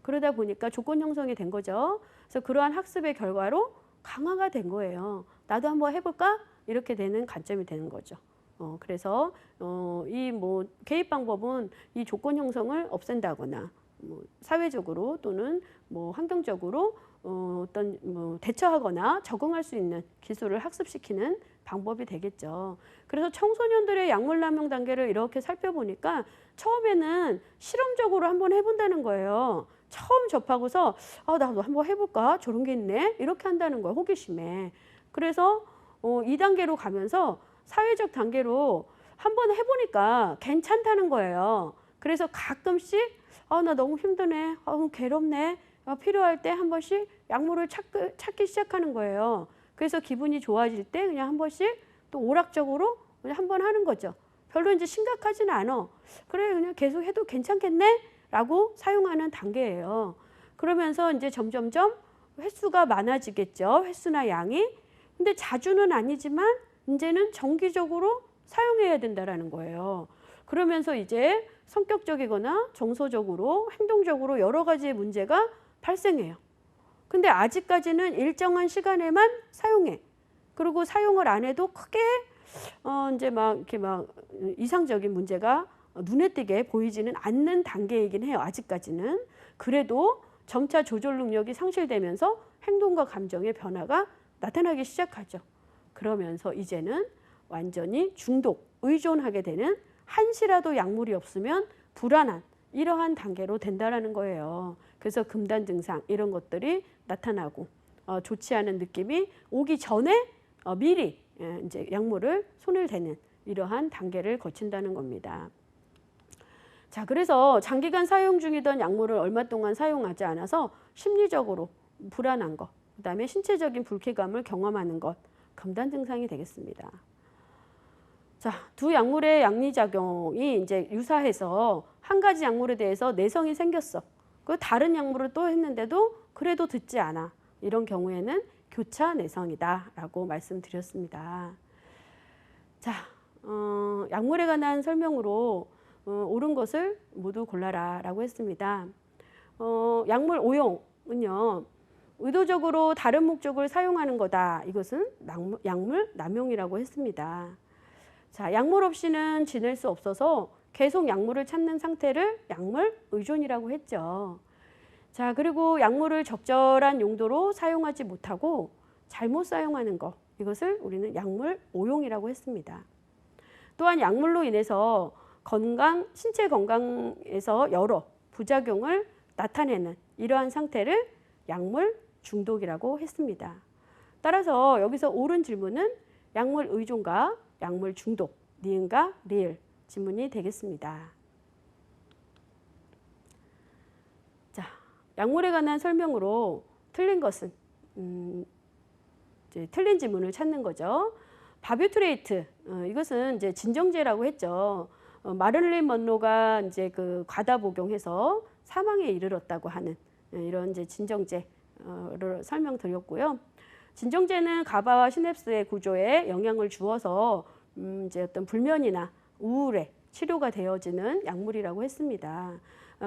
그러다 보니까 조건 형성이 된 거죠. 그래서 그러한 학습의 결과로 강화가 된 거예요. 나도 한번 해볼까? 이렇게 되는 관점이 되는 거죠. 그래서 이 뭐 개입 방법은 이 조건 형성을 없앤다거나 뭐 사회적으로 또는 뭐 환경적으로 어떤 뭐 대처하거나 적응할 수 있는 기술을 학습시키는 방법이 되겠죠. 그래서 청소년들의 약물 남용 단계를 이렇게 살펴보니까 처음에는 실험적으로 한번 해본다는 거예요. 처음 접하고서 나도 한번 해볼까? 저런 게 있네? 이렇게 한다는 거예요. 호기심에. 그래서 2단계로 가면서 사회적 단계로 한번 해보니까 괜찮다는 거예요. 그래서 가끔씩 나 너무 힘드네, 괴롭네, 필요할 때 한 번씩 약물을 찾기 시작하는 거예요. 그래서 기분이 좋아질 때 그냥 한 번씩 또 오락적으로 그냥 한번 하는 거죠. 별로 이제 심각하지는 않아. 그래 그냥 계속 해도 괜찮겠네? 라고 사용하는 단계예요. 그러면서 이제 점점점 횟수가 많아지겠죠. 횟수나 양이. 근데 자주는 아니지만 이제는 정기적으로 사용해야 된다라는 거예요. 그러면서 이제 성격적이거나 정서적으로 행동적으로 여러 가지의 문제가 발생해요. 근데 아직까지는 일정한 시간에만 사용해. 그리고 사용을 안 해도 크게 이제 막 이렇게 막 이상적인 문제가 눈에 띄게 보이지는 않는 단계이긴 해요. 아직까지는. 그래도 점차 조절 능력이 상실되면서 행동과 감정의 변화가 나타나기 시작하죠. 그러면서 이제는 완전히 중독, 의존하게 되는 한시라도 약물이 없으면 불안한 이러한 단계로 된다라는 거예요. 그래서 금단 증상 이런 것들이 나타나고 좋지 않은 느낌이 오기 전에 미리 이제 약물을 손을 대는 이러한 단계를 거친다는 겁니다. 자, 그래서 장기간 사용 중이던 약물을 얼마 동안 사용하지 않아서 심리적으로 불안한 것, 그다음에 신체적인 불쾌감을 경험하는 것, 금단 증상이 되겠습니다. 자, 두 약물의 양리작용이 이제 유사해서 한 가지 약물에 대해서 내성이 생겼어. 그 다른 약물을 또 했는데도 그래도 듣지 않아. 이런 경우에는 교차 내성이다라고 말씀드렸습니다. 자, 약물에 관한 설명으로 옳은 것을 모두 골라라라고 했습니다. 약물 오용은요. 의도적으로 다른 목적을 사용하는 거다. 이것은 약물 남용이라고 했습니다. 자, 약물 없이는 지낼 수 없어서 계속 약물을 찾는 상태를 약물 의존이라고 했죠. 자, 그리고 약물을 적절한 용도로 사용하지 못하고 잘못 사용하는 것, 이것을 우리는 약물 오용이라고 했습니다. 또한 약물로 인해서 신체 건강에서 여러 부작용을 나타내는 이러한 상태를 약물 중독이라고 했습니다. 따라서 여기서 옳은 질문은 약물 의존과 약물 중독, 니은과 리을 질문이 되겠습니다. 자, 약물에 관한 설명으로 틀린 것은 이제 틀린 질문을 찾는 거죠. 바뷰트레이트, 이것은 이제 진정제라고 했죠. 마릴린 먼로가 이제 그 과다 복용해서 사망에 이르렀다고 하는 이런 이제 진정제를 설명드렸고요. 진정제는 가바와 시냅스의 구조에 영향을 주어서 이제 어떤 불면이나 우울에 치료가 되어지는 약물이라고 했습니다.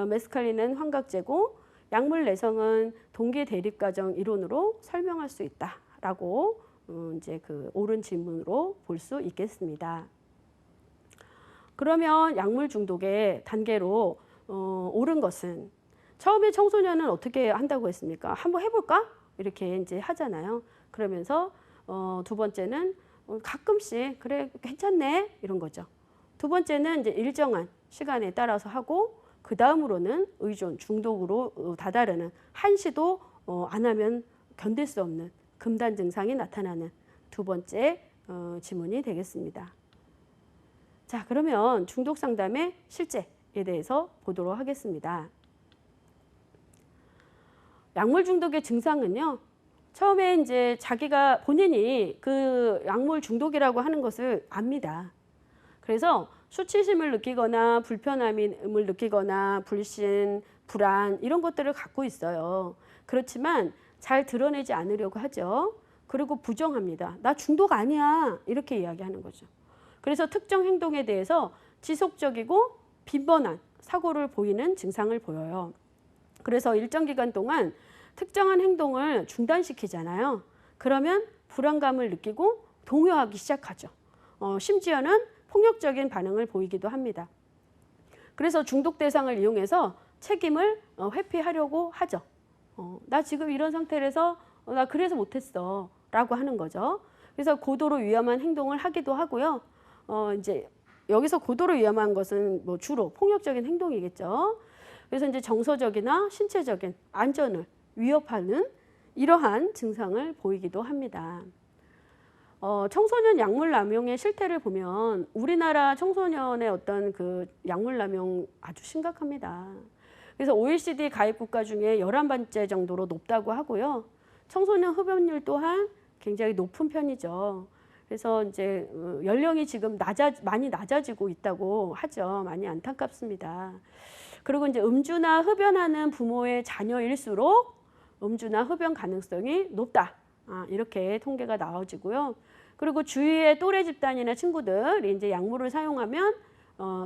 메스칼린은 환각제고 약물 내성은 동기 대립 과정 이론으로 설명할 수 있다라고 이제 그 옳은 질문으로 볼 수 있겠습니다. 그러면 약물 중독의 단계로 옳은 것은 처음에 청소년은 어떻게 한다고 했습니까? 한번 해볼까? 이렇게 이제 하잖아요. 그러면서 두 번째는 가끔씩 그래 괜찮네 이런 거죠. 두 번째는 이제 일정한 시간에 따라서 하고 그 다음으로는 의존 중독으로 다다르는 한시도 안 하면 견딜 수 없는 금단 증상이 나타나는 두 번째 지문이 되겠습니다. 자, 그러면 중독 상담의 실제에 대해서 보도록 하겠습니다. 약물 중독의 증상은요. 처음에 이제 자기가 본인이 그 약물 중독이라고 하는 것을 압니다. 그래서 수치심을 느끼거나 불편함을 느끼거나 불신, 불안 이런 것들을 갖고 있어요. 그렇지만 잘 드러내지 않으려고 하죠. 그리고 부정합니다. 나 중독 아니야. 이렇게 이야기하는 거죠. 그래서 특정 행동에 대해서 지속적이고 빈번한 사고를 보이는 증상을 보여요. 그래서 일정 기간 동안 특정한 행동을 중단시키잖아요. 그러면 불안감을 느끼고 동요하기 시작하죠. 심지어는 폭력적인 반응을 보이기도 합니다. 그래서 중독 대상을 이용해서 책임을 회피하려고 하죠. 나 지금 이런 상태라서 나 그래서 못했어 라고 하는 거죠. 그래서 고도로 위험한 행동을 하기도 하고요. 이제 여기서 고도로 위험한 것은 뭐 주로 폭력적인 행동이겠죠. 그래서 이제 정서적이나 신체적인 안전을 위협하는 이러한 증상을 보이기도 합니다. 청소년 약물 남용의 실태를 보면 우리나라 청소년의 어떤 그 약물 남용 아주 심각합니다. 그래서 OECD 가입 국가 중에 11번째 정도로 높다고 하고요. 청소년 흡연율 또한 굉장히 높은 편이죠. 그래서 이제 연령이 지금 많이 낮아지고 있다고 하죠. 많이 안타깝습니다. 그리고 이제 음주나 흡연하는 부모의 자녀일수록 음주나 흡연 가능성이 높다. 이렇게 통계가 나와지고요. 그리고 주위의 또래 집단이나 친구들이 이제 약물을 사용하면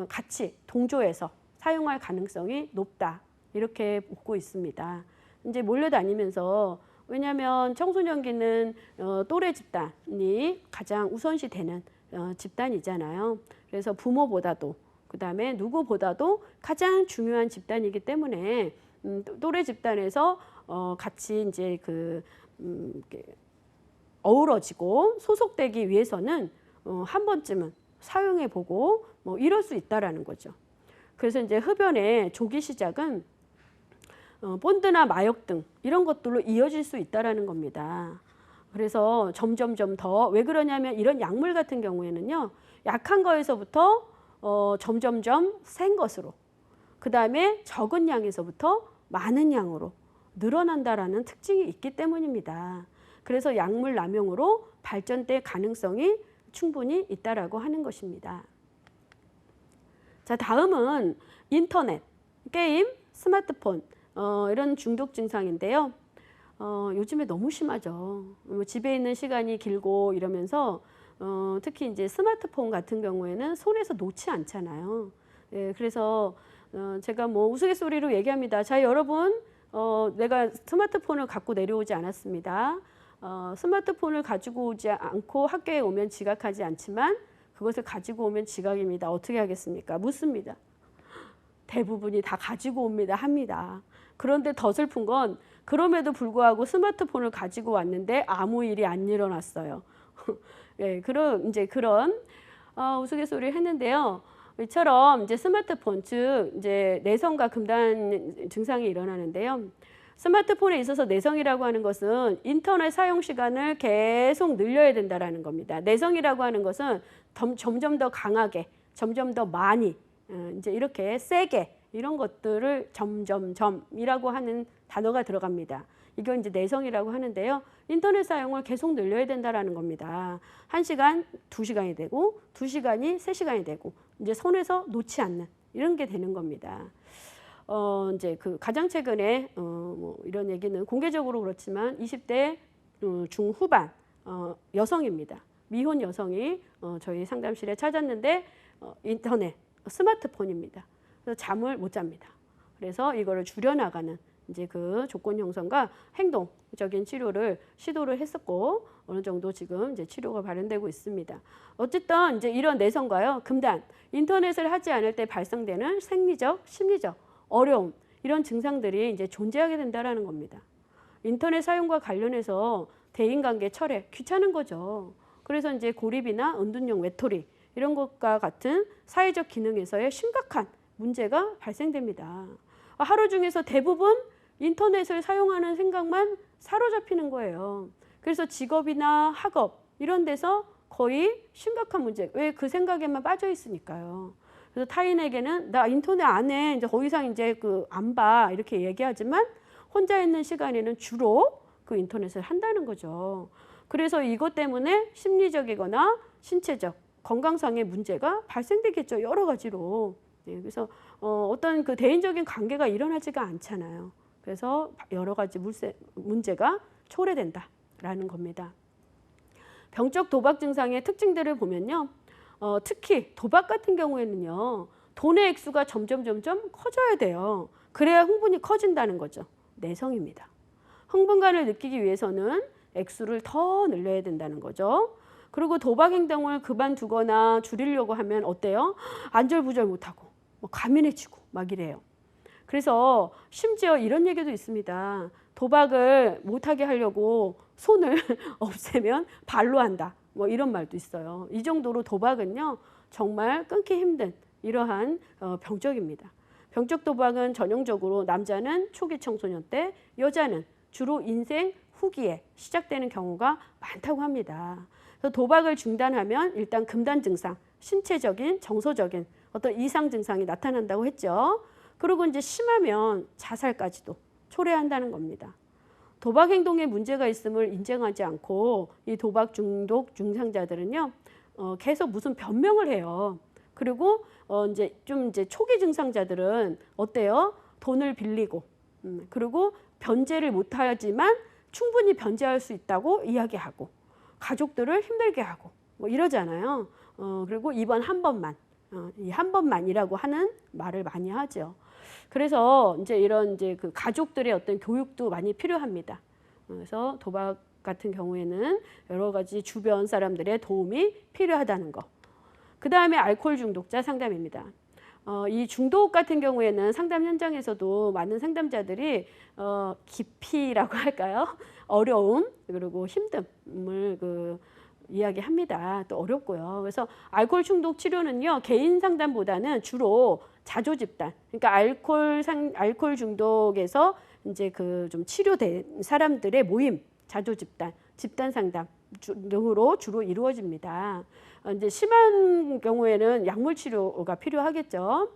같이 동조해서 사용할 가능성이 높다. 이렇게 보고 있습니다. 이제 몰려다니면서 왜냐하면 청소년기는 또래 집단이 가장 우선시 되는 집단이잖아요. 그래서 부모보다도 그다음에 누구보다도 가장 중요한 집단이기 때문에 또래 집단에서 같이 이제 어우러지고 소속되기 위해서는 한 번쯤은 사용해 보고 뭐 이럴 수 있다라는 거죠. 그래서 이제 흡연의 조기 시작은 본드나 마약 등 이런 것들로 이어질 수 있다라는 겁니다. 그래서 점점점 더 왜 그러냐면 이런 약물 같은 경우에는요. 약한 거에서부터 점점점 센 것으로 그 다음에 적은 양에서부터 많은 양으로 늘어난다라는 특징이 있기 때문입니다. 그래서 약물 남용으로 발전될 가능성이 충분히 있다라고 하는 것입니다. 자, 다음은 인터넷, 게임, 스마트폰 이런 중독 증상인데요. 요즘에 너무 심하죠. 집에 있는 시간이 길고 이러면서 특히 이제 스마트폰 같은 경우에는 손에서 놓지 않잖아요. 예, 그래서 제가 뭐 우스갯소리로 얘기합니다. 자, 여러분, 내가 스마트폰을 갖고 내려오지 않았습니다. 스마트폰을 가지고 오지 않고 학교에 오면 지각하지 않지만 그것을 가지고 오면 지각입니다. 어떻게 하겠습니까? 묻습니다. 대부분이 다 가지고 옵니다. 합니다. 그런데 더 슬픈 건 그럼에도 불구하고 스마트폰을 가지고 왔는데 아무 일이 안 일어났어요. 네, 그런 우스갯소리를 했는데요. 이처럼 이제 스마트폰, 즉 이제 내성과 금단 증상이 일어나는데요. 스마트폰에 있어서 내성이라고 하는 것은 인터넷 사용 시간을 계속 늘려야 된다라는 겁니다. 내성이라고 하는 것은 점점 더 강하게, 점점 더 많이, 이제 이렇게 세게 이런 것들을 점점점이라고 하는 단어가 들어갑니다. 이건 이제 내성이라고 하는데요. 인터넷 사용을 계속 늘려야 된다라는 겁니다. 1시간, 2시간이 되고 2시간이 3시간이 되고 이제 손에서 놓지 않는 이런 게 되는 겁니다. 이제 그 가장 최근에 뭐 이런 얘기는 공개적으로 그렇지만 20대 중후반 여성입니다. 미혼 여성이 저희 상담실에 찾았는데 인터넷, 스마트폰입니다. 그래서 잠을 못 잡니다. 그래서 이거를 줄여나가는 이제 그 조건 형성과 행동적인 치료를 시도를 했었고 어느 정도 지금 이제 치료가 발현되고 있습니다. 어쨌든 이제 이런 내성과요, 금단, 인터넷을 하지 않을 때 발생되는 생리적, 심리적 어려움 이런 증상들이 이제 존재하게 된다라는 겁니다. 인터넷 사용과 관련해서 대인관계 철회 귀찮은 거죠. 그래서 이제 고립이나 은둔형 외톨이 이런 것과 같은 사회적 기능에서의 심각한 문제가 발생됩니다. 하루 중에서 대부분 인터넷을 사용하는 생각만 사로잡히는 거예요. 그래서 직업이나 학업 이런 데서 거의 심각한 문제, 왜 그 생각에만 빠져 있으니까요. 그래서 타인에게는 나 인터넷 안 해, 이제 더 이상 이제 안 봐 이렇게 얘기하지만 혼자 있는 시간에는 주로 그 인터넷을 한다는 거죠. 그래서 이것 때문에 심리적이거나 신체적 건강상의 문제가 발생되겠죠. 여러 가지로. 네, 그래서 어떤 그 대인적인 관계가 일어나지가 않잖아요. 그래서 여러 가지 문제가 초래된다라는 겁니다. 병적 도박 증상의 특징들을 보면요. 특히 도박 같은 경우에는요. 돈의 액수가 점점 커져야 돼요. 그래야 흥분이 커진다는 거죠. 내성입니다. 흥분감을 느끼기 위해서는 액수를 더 늘려야 된다는 거죠. 그리고 도박 행동을 그만두거나 줄이려고 하면 어때요? 안절부절 못하고 가면해지고 막 이래요. 그래서 심지어 이런 얘기도 있습니다. 도박을 못하게 하려고 손을 없애면 발로 한다. 뭐 이런 말도 있어요. 이 정도로 도박은요. 정말 끊기 힘든 이러한 병적입니다. 병적 도박은 전형적으로 남자는 초기 청소년 때, 여자는 주로 인생 후기에 시작되는 경우가 많다고 합니다. 그래서 도박을 중단하면 일단 금단 증상, 신체적인, 정서적인 어떤 이상 증상이 나타난다고 했죠. 그리고 이제 심하면 자살까지도 초래한다는 겁니다. 도박 행동에 문제가 있음을 인정하지 않고 이 도박 중독 증상자들은요, 계속 무슨 변명을 해요. 그리고 이제 초기 증상자들은 어때요? 돈을 빌리고, 그리고 변제를 못하지만 충분히 변제할 수 있다고 이야기하고, 가족들을 힘들게 하고, 뭐 이러잖아요. 그리고 이번 한 번만, 이 한 번만이라고 하는 말을 많이 하죠. 그래서 이제 이런 그 가족들의 어떤 교육도 많이 필요합니다. 그래서 도박 같은 경우에는 여러 가지 주변 사람들의 도움이 필요하다는 거. 그 다음에 알코올 중독자 상담입니다. 이 중독 같은 경우에는 상담 현장에서도 많은 상담자들이 기피라고 할까요? 어려움 그리고 힘듦을 이야기합니다. 또 어렵고요. 그래서 알코올 중독 치료는요, 개인 상담보다는 주로 자조 집단, 그러니까 알코올 중독에서 이제 좀 치료된 사람들의 모임, 자조 집단, 집단 상담 등으로 주로 이루어집니다. 이제 심한 경우에는 약물 치료가 필요하겠죠.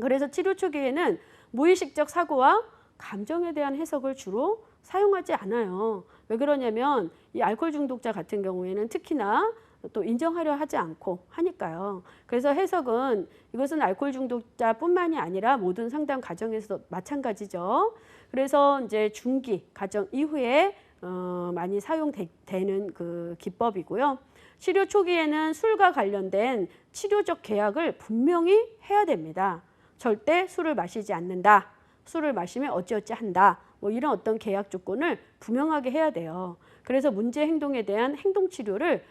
그래서 치료 초기에는 무의식적 사고와 감정에 대한 해석을 주로 사용하지 않아요. 왜 그러냐면 이 알코올 중독자 같은 경우에는 특히나 또 인정하려 하지 않고 하니까요. 그래서 해석은 이것은 알코올 중독자뿐만이 아니라 모든 상담 과정에서 마찬가지죠. 그래서 이제 중기 과정 이후에 많이 사용되는 그 기법이고요. 치료 초기에는 술과 관련된 치료적 계약을 분명히 해야 됩니다. 절대 술을 마시지 않는다. 술을 마시면 어찌어찌 한다. 뭐 이런 어떤 계약 조건을 분명하게 해야 돼요. 그래서 문제 행동에 대한 행동 치료를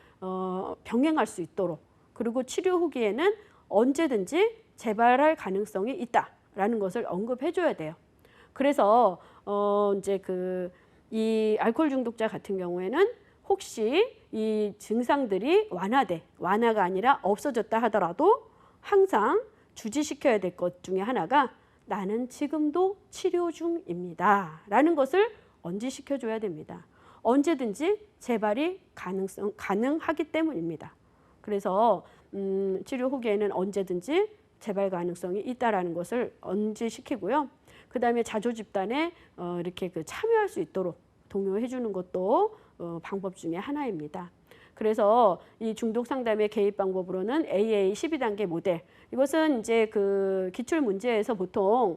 병행할 수 있도록, 그리고 치료 후기에는 언제든지 재발할 가능성이 있다라는 것을 언급해 줘야 돼요. 그래서 이제 이 알코올 중독자 같은 경우에는 혹시 이 증상들이 완화가 아니라 없어졌다 하더라도 항상 주지시켜야 될 것 중에 하나가 나는 지금도 치료 중입니다 라는 것을 언지시켜줘야 됩니다. 언제든지 재발이 가능하기 때문입니다. 그래서 치료 후기에는 언제든지 재발 가능성이 있다라는 것을 언지시키고요. 그 다음에 자조 집단에 이렇게 참여할 수 있도록 독려해 주는 것도 방법 중에 하나입니다. 그래서 이 중독 상담의 개입 방법으로는 AA 12단계 모델, 이것은 이제 기출 문제에서 보통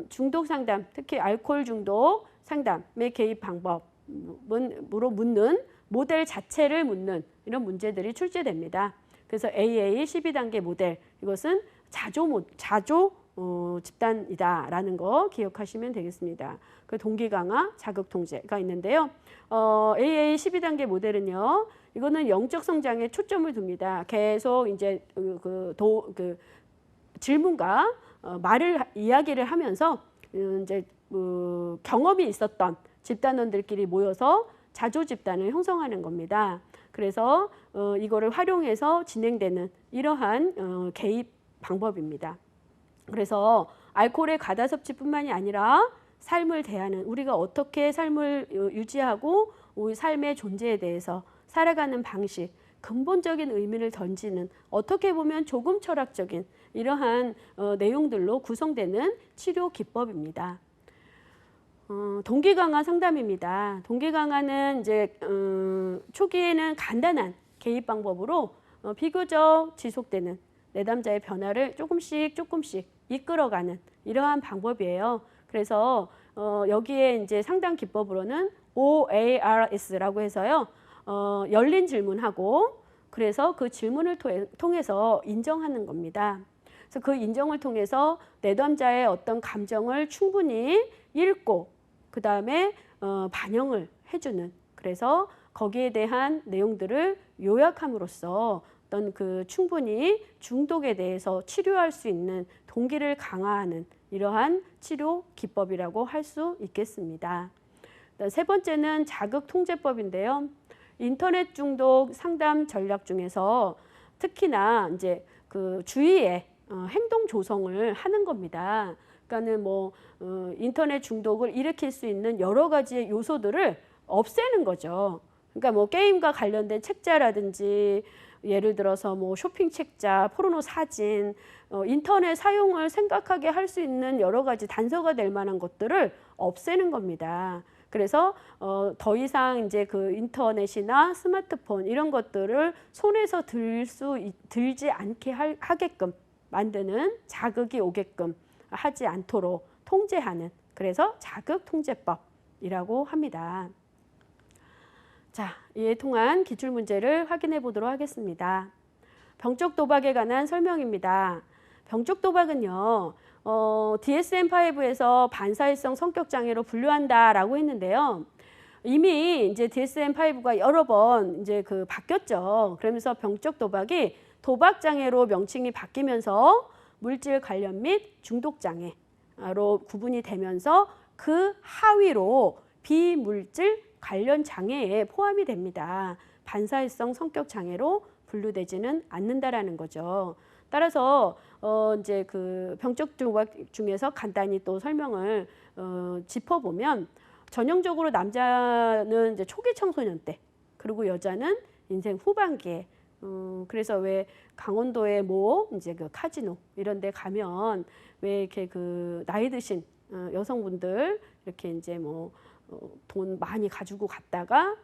중독 상담, 특히 알코올 중독 상담의 개입 방법으로 묻는 모델 자체를 묻는 이런 문제들이 출제됩니다. 그래서 AA 12단계 모델, 이것은 자조 집단이다라는 거 기억하시면 되겠습니다. 그 동기 강화, 자극 통제가 있는데요. AA 12단계 모델은요, 이거는 영적 성장에 초점을 둡니다. 계속 이제 질문과 이야기를 하면서 이제 경험이 있었던 집단원들끼리 모여서 자조 집단을 형성하는 겁니다. 그래서 이거를 활용해서 진행되는 이러한 개입 방법입니다. 그래서 알코올의 과다 섭취뿐만이 아니라 삶을 대하는, 우리가 어떻게 삶을 유지하고 우리 삶의 존재에 대해서 살아가는 방식, 근본적인 의미를 던지는, 어떻게 보면 조금 철학적인 이러한 내용들로 구성되는 치료 기법입니다. 동기 강화 상담입니다. 동기 강화는 이제 초기에는 간단한 개입 방법으로 비교적 지속되는 내담자의 변화를 조금씩 이끌어가는 이러한 방법이에요. 그래서 여기에 이제 상담 기법으로는 OARS라고 해서요. 열린 질문하고, 그래서 그 질문을 통해서 인정하는 겁니다. 그래서 그 인정을 통해서 내담자의 어떤 감정을 충분히 읽고 그 다음에 반영을 해주는, 그래서 거기에 대한 내용들을 요약함으로써 어떤 그 충분히 중독에 대해서 치료할 수 있는 동기를 강화하는 이러한 치료 기법이라고 할 수 있겠습니다. 세 번째는 자극 통제법인데요. 인터넷 중독 상담 전략 중에서 특히나 이제 그 주위에 행동 조성을 하는 겁니다. 그러니까는 뭐 인터넷 중독을 일으킬 수 있는 여러 가지의 요소들을 없애는 거죠. 그러니까 뭐 게임과 관련된 책자라든지, 예를 들어서 뭐 쇼핑 책자, 포르노 사진, 인터넷 사용을 생각하게 할 수 있는 여러 가지 단서가 될 만한 것들을 없애는 겁니다. 그래서 더 이상 이제 그 인터넷이나 스마트폰 이런 것들을 손에서 들지 않게 하게끔 만드는, 자극이 오게끔 하지 않도록 통제하는, 그래서 자극 통제법이라고 합니다. 자, 이에 통한 기출 문제를 확인해 보도록 하겠습니다. 병적 도박에 관한 설명입니다. 병적 도박은요, DSM-5에서 반사회성 성격 장애로 분류한다라고 했는데요. 이미 이제 DSM-5가 여러 번 이제 바뀌었죠. 그러면서 병적 도박이 도박 장애로 명칭이 바뀌면서 물질 관련 및 중독 장애로 구분이 되면서 그 하위로 비물질 관련 장애에 포함이 됩니다. 반사회성 성격 장애로 분류되지는 않는다라는 거죠. 따라서 이제 그 병적 도박 중에서 간단히 또 설명을 짚어보면, 전형적으로 남자는 이제 초기 청소년 때, 그리고 여자는 인생 후반기에, 그래서 왜 강원도의 모 이제 그 카지노 이런 데 가면 왜 이렇게 그 나이 드신 여성분들 이렇게 이제 뭐 돈 많이 가지고 갔다가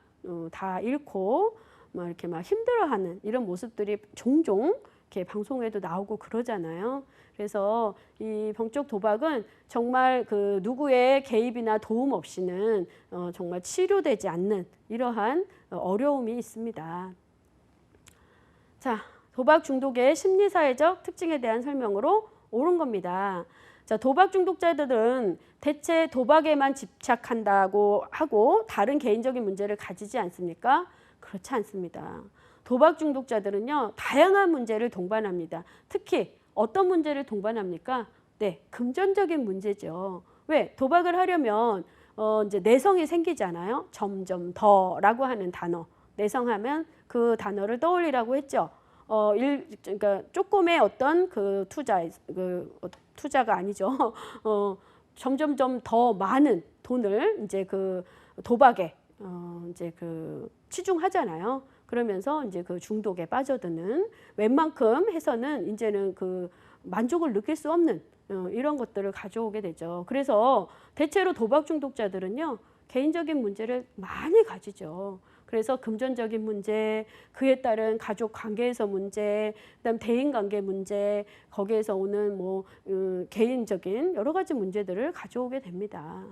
다 잃고 막 이렇게 막 힘들어하는 이런 모습들이 종종 이렇게 방송에도 나오고 그러잖아요. 그래서 이 병적 도박은 정말 그 누구의 개입이나 도움 없이는 정말 치료되지 않는 이러한 어려움이 있습니다. 자, 도박 중독의 심리사회적 특징에 대한 설명으로 옳은 겁니다. 자, 도박 중독자들은 대체 도박에만 집착한다고 하고 다른 개인적인 문제를 가지지 않습니까? 그렇지 않습니다. 도박 중독자들은요, 다양한 문제를 동반합니다. 특히 어떤 문제를 동반합니까? 네, 금전적인 문제죠. 왜? 도박을 하려면 이제 내성이 생기잖아요. 점점 더라고 하는 단어. 내성하면 그 단어를 떠올리라고 했죠. 그러니까 조금의 어떤 그 투자가 아니죠. 점점점 더 많은 돈을 이제 그 도박에 이제 그 치중하잖아요. 그러면서 이제 그 중독에 빠져드는, 웬만큼 해서는 이제는 그 만족을 느낄 수 없는 이런 것들을 가져오게 되죠. 그래서 대체로 도박 중독자들은요, 개인적인 문제를 많이 가지죠. 그래서 금전적인 문제, 그에 따른 가족 관계에서 문제, 그다음 대인 관계 문제, 거기에서 오는 뭐 개인적인 여러 가지 문제들을 가져오게 됩니다.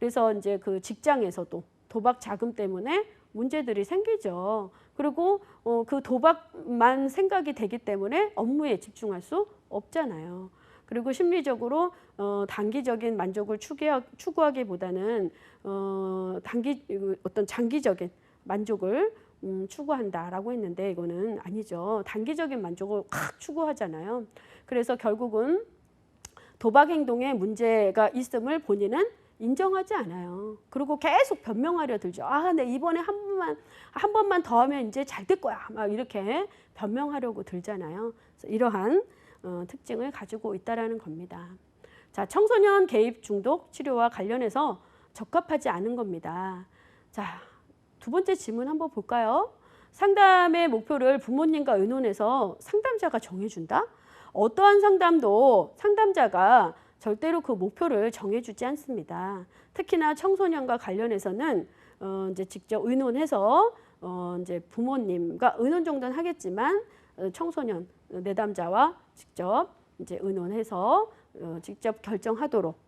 그래서 이제 그 직장에서도 도박 자금 때문에 문제들이 생기죠. 그리고 그 도박만 생각이 되기 때문에 업무에 집중할 수 없잖아요. 그리고 심리적으로 단기적인 만족을 추구하기보다는 어떤 장기적인 만족을 추구한다라고 했는데, 이거는 아니죠. 단기적인 만족을 확 추구하잖아요. 그래서 결국은 도박 행동에 문제가 있음을 본인은 인정하지 않아요. 그리고 계속 변명하려 들죠. 아, 네, 이번에 한 번만 더 하면 이제 잘 될 거야. 막 이렇게 변명하려고 들잖아요. 그래서 이러한 특징을 가지고 있다라는 겁니다. 자, 청소년 개입 중독 치료와 관련해서 적합하지 않은 겁니다. 자, 두 번째 질문 한번 볼까요? 상담의 목표를 부모님과 의논해서 상담자가 정해준다? 어떠한 상담도 상담자가 절대로 그 목표를 정해주지 않습니다. 특히나 청소년과 관련해서는 이제 직접 의논해서 이제 부모님과 의논 정도는 하겠지만 청소년 내담자와 직접 이제 의논해서 직접 결정하도록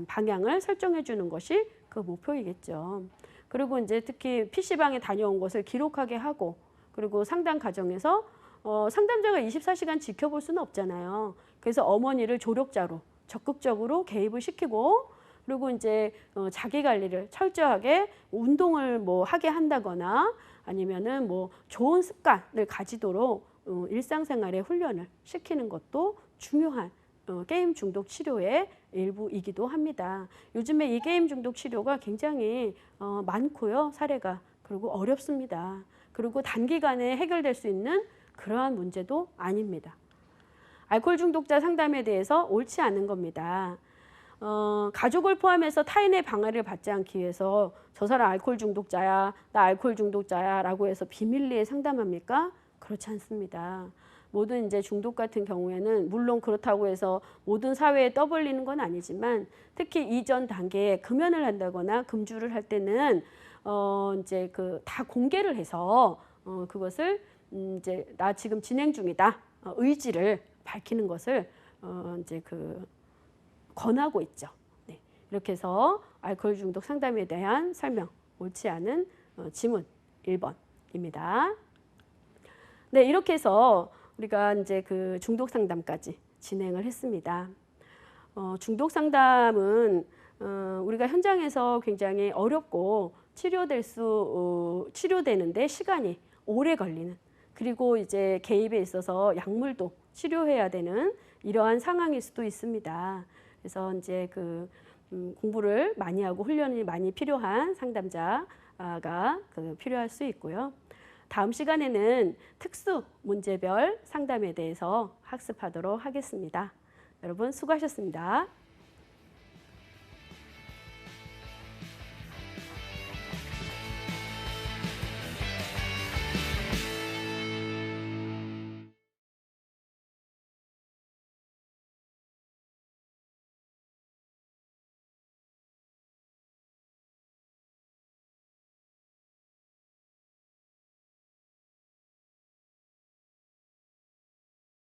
방향을 설정해 주는 것이 그 목표이겠죠. 그리고 이제 특히 PC방에 다녀온 것을 기록하게 하고 그리고 상담 과정에서 상담자가 24시간 지켜볼 수는 없잖아요. 그래서 어머니를 조력자로 적극적으로 개입을 시키고 그리고 이제 자기 관리를 철저하게 운동을 뭐 하게 한다거나 아니면은 뭐 좋은 습관을 가지도록 일상생활에 훈련을 시키는 것도 중요한 게임 중독 치료의 일부이기도 합니다. 요즘에 이 게임 중독 치료가 굉장히 많고요. 사례가. 그리고 어렵습니다. 그리고 단기간에 해결될 수 있는 그러한 문제도 아닙니다. 알코올 중독자 상담에 대해서 옳지 않은 겁니다. 가족을 포함해서 타인의 방해를 받지 않기 위해서 저 사람 알코올 중독자야, 나 알코올 중독자야 라고 해서 비밀리에 상담합니까? 그렇지 않습니다. 모든 이제 중독 같은 경우에는 물론 그렇다고 해서 모든 사회에 떠벌리는 건 아니지만 특히 이전 단계에 금연을 한다거나 금주를 할 때는 이제 그 다 공개를 해서 그것을 이제 나 지금 진행 중이다 의지를 밝히는 것을 이제 그 권하고 있죠. 네. 이렇게 해서 알코올 중독 상담에 대한 설명 옳지 않은 지문 1번입니다. 네, 이렇게 해서 우리가 이제 그 중독 상담까지 진행을 했습니다. 중독 상담은 우리가 현장에서 굉장히 어렵고 치료되는데 시간이 오래 걸리는 그리고 이제 개입에 있어서 약물도 치료해야 되는 이러한 상황일 수도 있습니다. 그래서 이제 그 공부를 많이 하고 훈련이 많이 필요한 상담자가 필요할 수 있고요. 다음 시간에는 특수 문제별 상담에 대해서 학습하도록 하겠습니다. 여러분 수고하셨습니다.